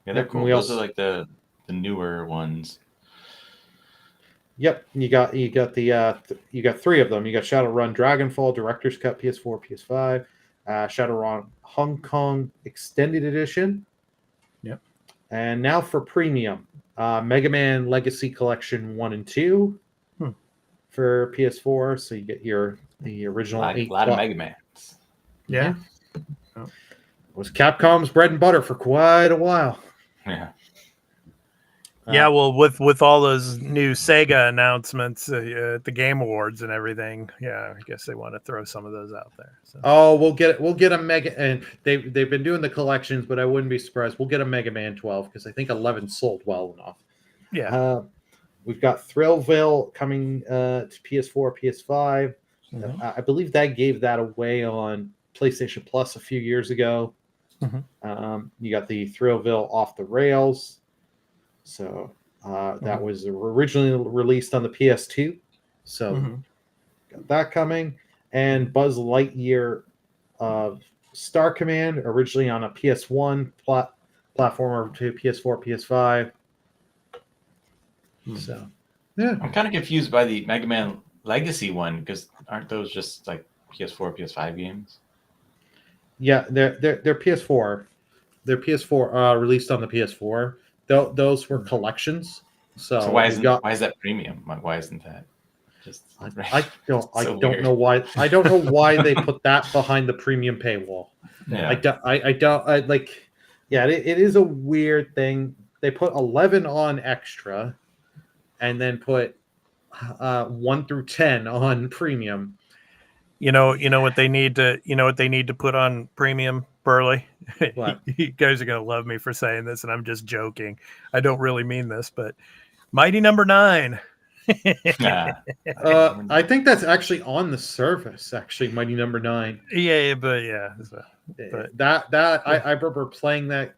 Yeah, they're cool. Those are like the newer ones. Yep, you got three of them. You got Shadowrun Dragonfall Director's Cut, PS4, PS5. Shadowrun Hong Kong Extended Edition. Yep. And now for premium, Mega Man Legacy Collection 1 and 2 for PS4. So you get the original a lot of Mega Mans. Yeah. It was Capcom's bread and butter for quite a while. Yeah. Yeah, well, with all those new Sega announcements at the Game Awards and everything, yeah, I guess they want to throw some of those out there. So. Oh, we'll get a Mega, and they've been doing the collections, but I wouldn't be surprised. We'll get a Mega Man 12 because I think 11 sold well enough. Yeah, we've got Thrillville coming to PS4, PS5. I believe that gave that away on PlayStation Plus a few years ago. You got the Thrillville Off the Rails. So that was originally released on the PS2. So got that coming. And Buzz Lightyear Star Command, originally on a PS1 platform to PS4, PS5. So, yeah. I'm kind of confused by the Mega Man Legacy one because aren't those just like PS4, PS5 games? Yeah, they're PS4. They're PS4 released on the PS4. Those were collections. So why is that premium? Why isn't that just? I don't know why. I don't know why they put that behind the premium paywall. Yeah. It is a weird thing. They put 11 on extra, and then put 1 through 10 on premium. You know what they need to put on premium, Burley. What? You guys are gonna love me for saying this, and I'm just joking. I don't really mean this, but Mighty Number 9. I think that's actually on the service. Actually, Mighty Number 9. Yeah, but yeah. But I remember playing that.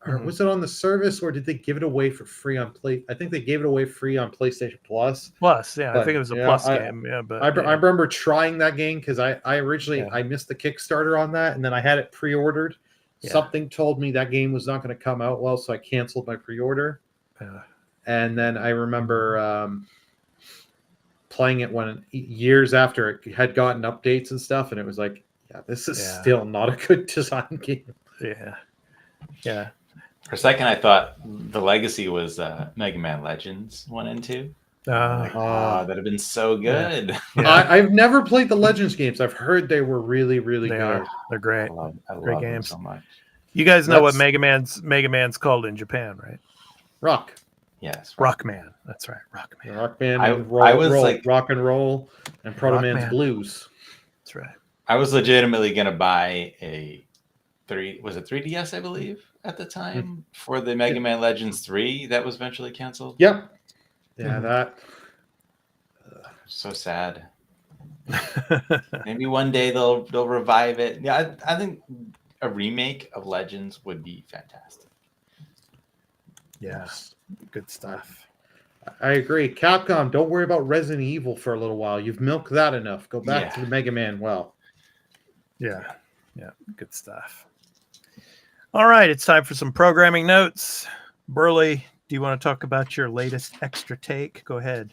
Or was it on the service, or did they give it away for free on Play? I think they gave it away free on PlayStation Plus. Plus, yeah, I think it was a Plus game. Yeah, but I remember trying that game because I originally I missed the Kickstarter on that, and then I had it pre-ordered Yeah. Something told me that game was not going to come out well, so I canceled my pre-order. And then I remember playing it when years after it had gotten updates and stuff, and it was like, yeah, this is still not a good design game. Yeah. Yeah. For a second, I thought the legacy was Mega Man Legends 1 and 2. That'd have been so good. Yeah. I've never played the Legends games. I've heard they were really, really good. They're great. I love Great them games. so much. You guys know what Mega Man's called in Japan, right? Rock. Yes. Rockman. That's right. Rockman. Rockman. I was like rock and roll, and Proto Man's Blues. That's right. I was legitimately gonna buy a 3DS, I believe, at the time for the Mega Man Legends 3 that was eventually canceled. Yep. Yeah, that. So sad. Maybe one day they'll revive it. Yeah, I think a remake of Legends would be fantastic. Yes. Good stuff. I agree. Capcom, don't worry about Resident Evil for a little while. You've milked that enough. Go back to the Mega Man well. Yeah. Yeah. Good stuff. All right. It's time for some programming notes. Burley, do you want to talk about your latest extra take? Go ahead.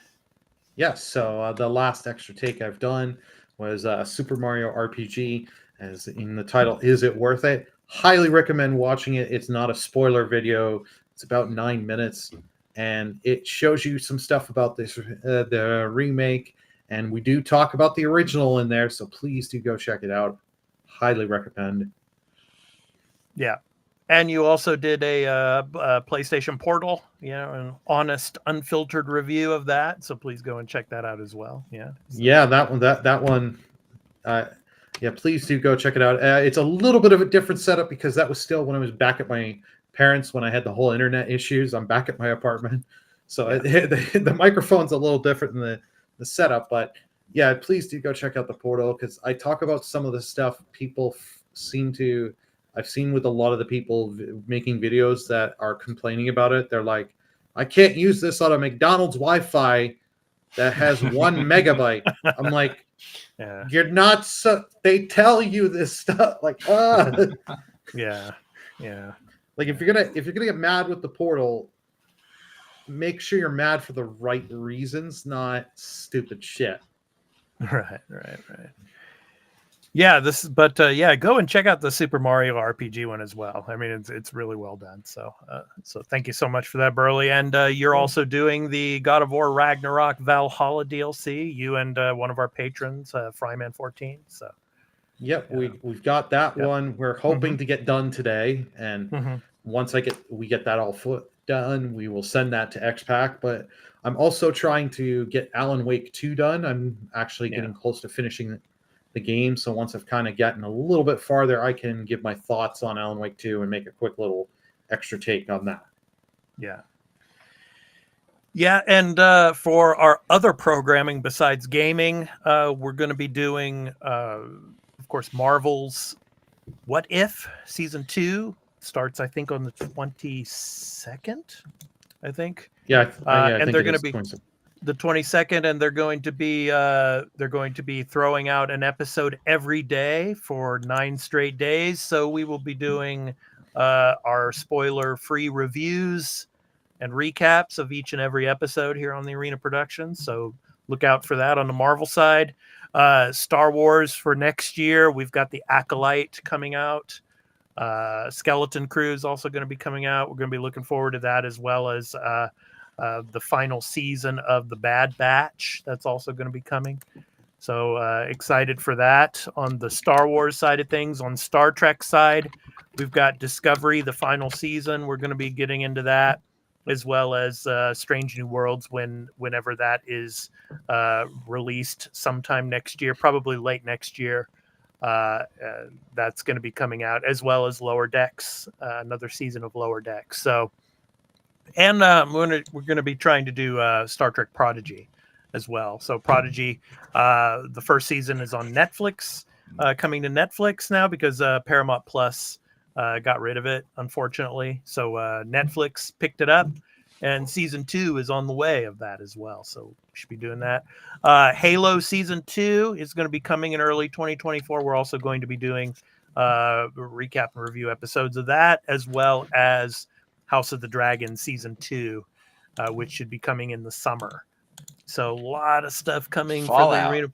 Yes. So the last extra take I've done was Super Mario RPG. As in the title, Is It Worth It? Highly recommend watching it. It's not a spoiler video. It's about 9 minutes, and it shows you some stuff about this the remake, and we do talk about the original in there, so please do go check it out. Highly recommend. Yeah, and you also did a PlayStation Portal, an honest, unfiltered review of that. So please go and check that out as well. Yeah, yeah, that one. Yeah, please do go check it out. It's a little bit of a different setup because that was still when I was back at my parents when I had the whole internet issues. I'm back at my apartment, so the microphone's a little different than the setup. But yeah, please do go check out the Portal because I talk about some of the stuff people I've seen with a lot of the people making videos that are complaining about it. They're like, I can't use this on a McDonald's Wi-Fi that has 1 megabyte. I'm like, you're not so. They tell you this stuff like, yeah. Like if you're gonna get mad with the Portal, make sure you're mad for the right reasons, not stupid shit. Right. Yeah, go and check out the Super Mario RPG one as well. I mean, it's really well done. So thank you so much for that, Burley. And you're also doing the God of War Ragnarok Valhalla DLC. You and one of our patrons, Fryman14. So. Yep, we've got that one. We're hoping to get done today, and once we get that all done, we will send that to XPack. But I'm also trying to get Alan Wake 2 done. I'm actually getting close to finishing the game, so once I've kind of gotten a little bit farther, I can give my thoughts on Alan Wake 2 and make a quick little extra take on that. Yeah, and for our other programming besides gaming, we're going to be doing, of course, Marvel's What If Season 2 starts, I think, on the 22nd, I think. Yeah, and they're going to be the 22nd, and they're going to be throwing out an episode every day for 9 straight days. So we will be doing our spoiler-free reviews and recaps of each and every episode here on the Arena Productions. So look out for that on the Marvel side. Star Wars for next year, we've got the Acolyte coming out. Skeleton Crew is also going to be coming out. We're going to be looking forward to that, as well as the final season of The Bad Batch. That's also going to be coming. So excited for that. On the Star Wars side of things, on Star Trek side, we've got Discovery, the final season. We're going to be getting into that, as well as Strange New Worlds whenever that is released sometime next year, probably late next year. That's going to be coming out, as well as Lower Decks, another season of Lower Decks. So, and we're going to be trying to do Star Trek Prodigy as well. So Prodigy, the first season is on Netflix, coming to Netflix now because Paramount Plus got rid of it, unfortunately. So Netflix picked it up, and season 2 is on the way of that as well. So we should be doing that. Halo season 2 is going to be coming in early 2024. We're also going to be doing recap and review episodes of that, as well as House of the Dragon Season 2, which should be coming in the summer. So a lot of stuff coming for the arena.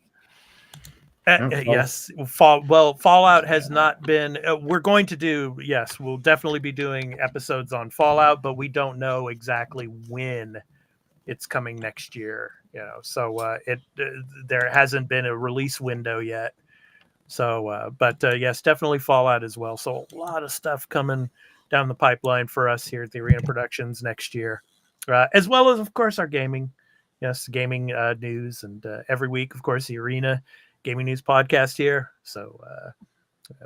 Yes, Fallout has not been. We're going to do. Yes, we'll definitely be doing episodes on Fallout, but we don't know exactly when it's coming next year. So there hasn't been a release window yet. So, but yes, definitely Fallout as well. So a lot of stuff coming down the pipeline for us here at the Arena Productions next year, as well as, of course, our gaming. Yes, gaming news, and every week, of course, the Arena Gaming News podcast here. So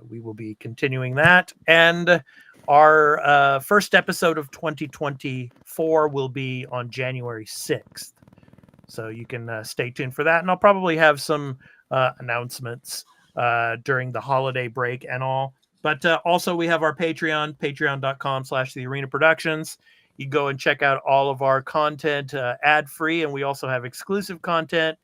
we will be continuing that. And our first episode of 2024 will be on January 6th. So you can stay tuned for that. And I'll probably have some announcements during the holiday break and all. But also we have our Patreon, patreon.com/The Arena Productions. You go and check out all of our content ad-free, and we also have exclusive content,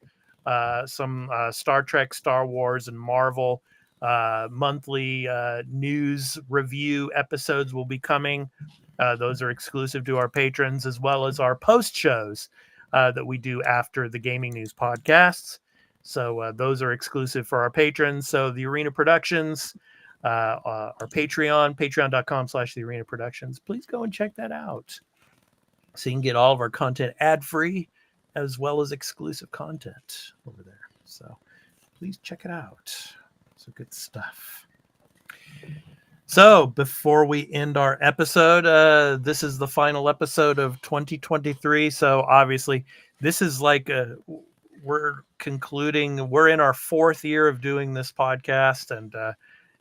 some Star Trek, Star Wars, and Marvel monthly news review episodes will be coming. Those are exclusive to our patrons, as well as our post shows that we do after the Gaming News podcasts. So those are exclusive for our patrons. So the Arena Productions, our Patreon, patreon.com/The Arena Productions. Please go and check that out, so you can get all of our content ad-free, as well as exclusive content over there. So please check it out. So good stuff. So before we end our episode, this is the final episode of 2023. So obviously this is like we're concluding. We're in our 4th year of doing this podcast,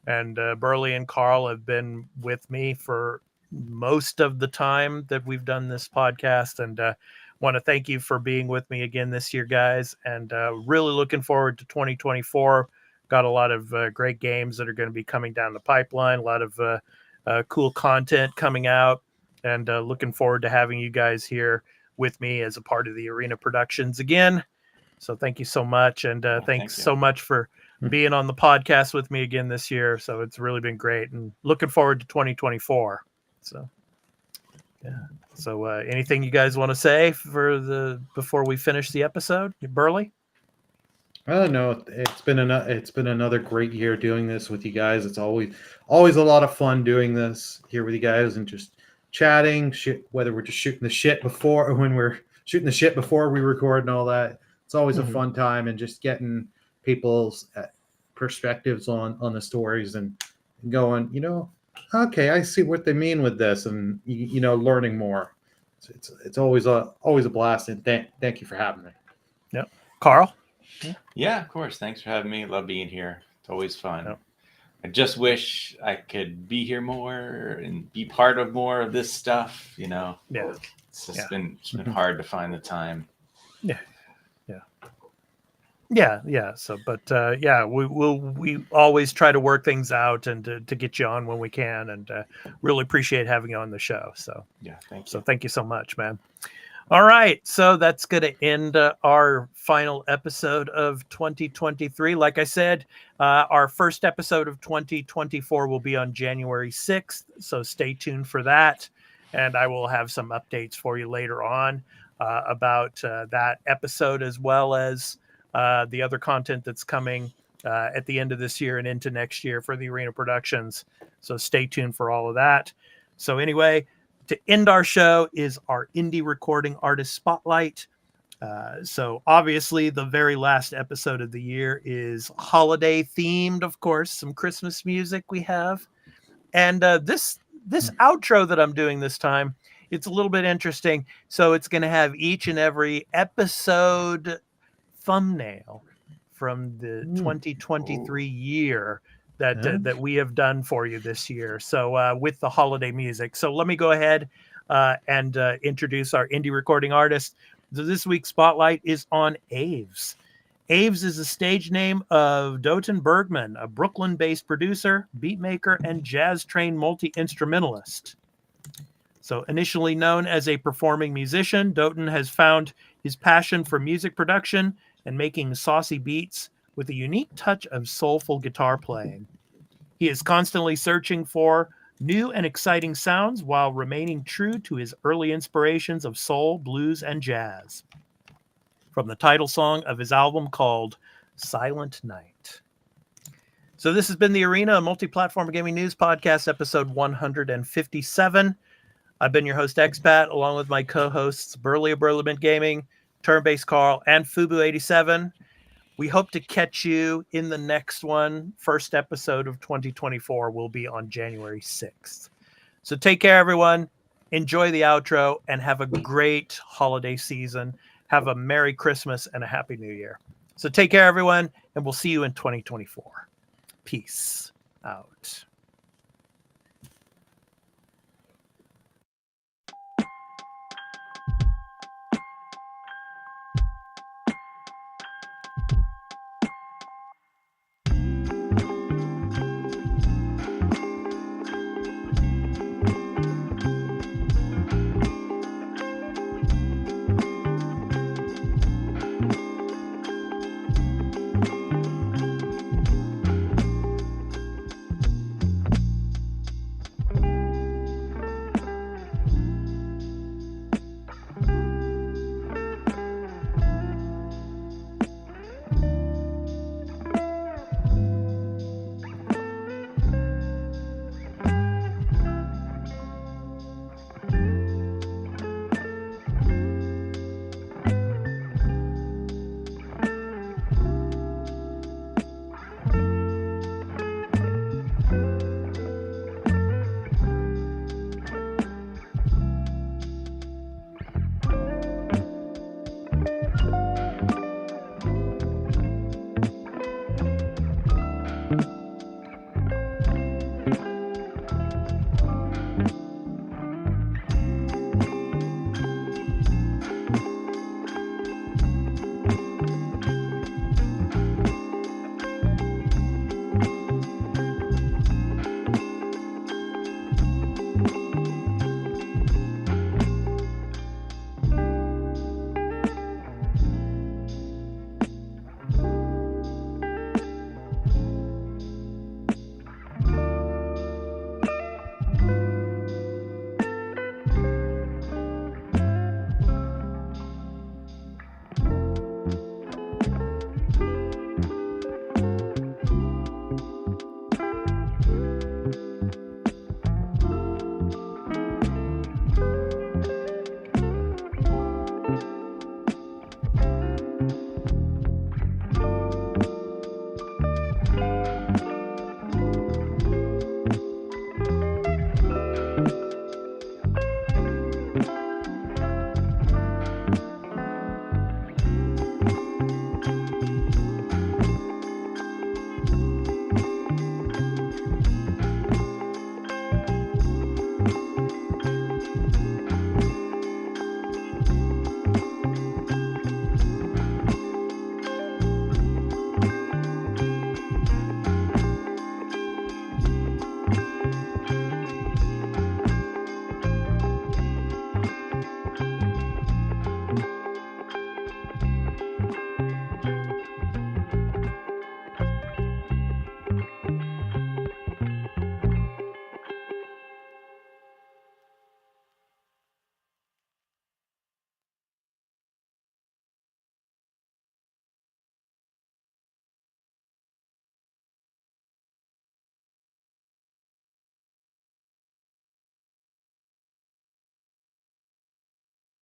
and Burley and Carl have been with me for most of the time that we've done this podcast, and want to thank you for being with me again this year, guys, and really looking forward to 2024. Got a lot of great games that are going to be coming down the pipeline, a lot of cool content coming out, and looking forward to having you guys here with me as a part of the Arena Productions again. So thank you so much, and thanks so much for being on the podcast with me again this year. So it's really been great, and looking forward to 2024. So yeah. So anything you guys want to say before we finish the episode, Burley? No, it's been another great year doing this with you guys. It's always a lot of fun doing this here with you guys and just chatting shit, whether we're just shooting the shit before or when we're shooting the shit before we record and all that. It's always a fun time, and just getting people's perspectives on the stories and going, okay, I see what they mean with this, and learning more. It's always a blast, and thank you for having me. Yep. Carl? Yeah, of course. Thanks for having me. Love being here. It's always fun. Yep. I just wish I could be here more and be part of more of this stuff. Yeah. It's just been hard to find the time. Yeah. So, but we always try to work things out and to get you on when we can, and really appreciate having you on the show. So yeah, thank you. So thank you so much, man. All right, so that's going to end our final episode of 2023. Like I said, our first episode of 2024 will be on January 6th, so stay tuned for that. And I will have some updates for you later on about that episode, as well as the other content that's coming at the end of this year and into next year for the Arena Productions. So stay tuned for all of that. So anyway, to end our show is our indie recording artist spotlight. So obviously the very last episode of the year is holiday themed, of course, some Christmas music we have. And this outro that I'm doing this time, it's a little bit interesting. So it's going to have each and every episode thumbnail from the 2023 year that we have done for you this year. So with the holiday music. So let me go ahead and introduce our indie recording artist. So this week's spotlight is on Aves. Aves is a stage name of Doten Bergman, a Brooklyn-based producer, beatmaker, and jazz-trained multi-instrumentalist. So initially known as a performing musician, Doten has found his passion for music production and making saucy beats with a unique touch of soulful guitar playing. He is constantly searching for new and exciting sounds while remaining true to his early inspirations of soul, blues, and jazz. From the title song of his album called Silent Night. So this has been The Arena, a multi-platform gaming news podcast, episode 157. I've been your host, Expat, along with my co-hosts, Burley of Burlemint Gaming, Turn-Based Carl, and Fubu87. We hope to catch you in the next one. First episode of 2024 will be on January 6th. So take care, everyone. Enjoy the outro and have a great holiday season. Have a Merry Christmas and a Happy New Year. So take care, everyone, and we'll see you in 2024. Peace out.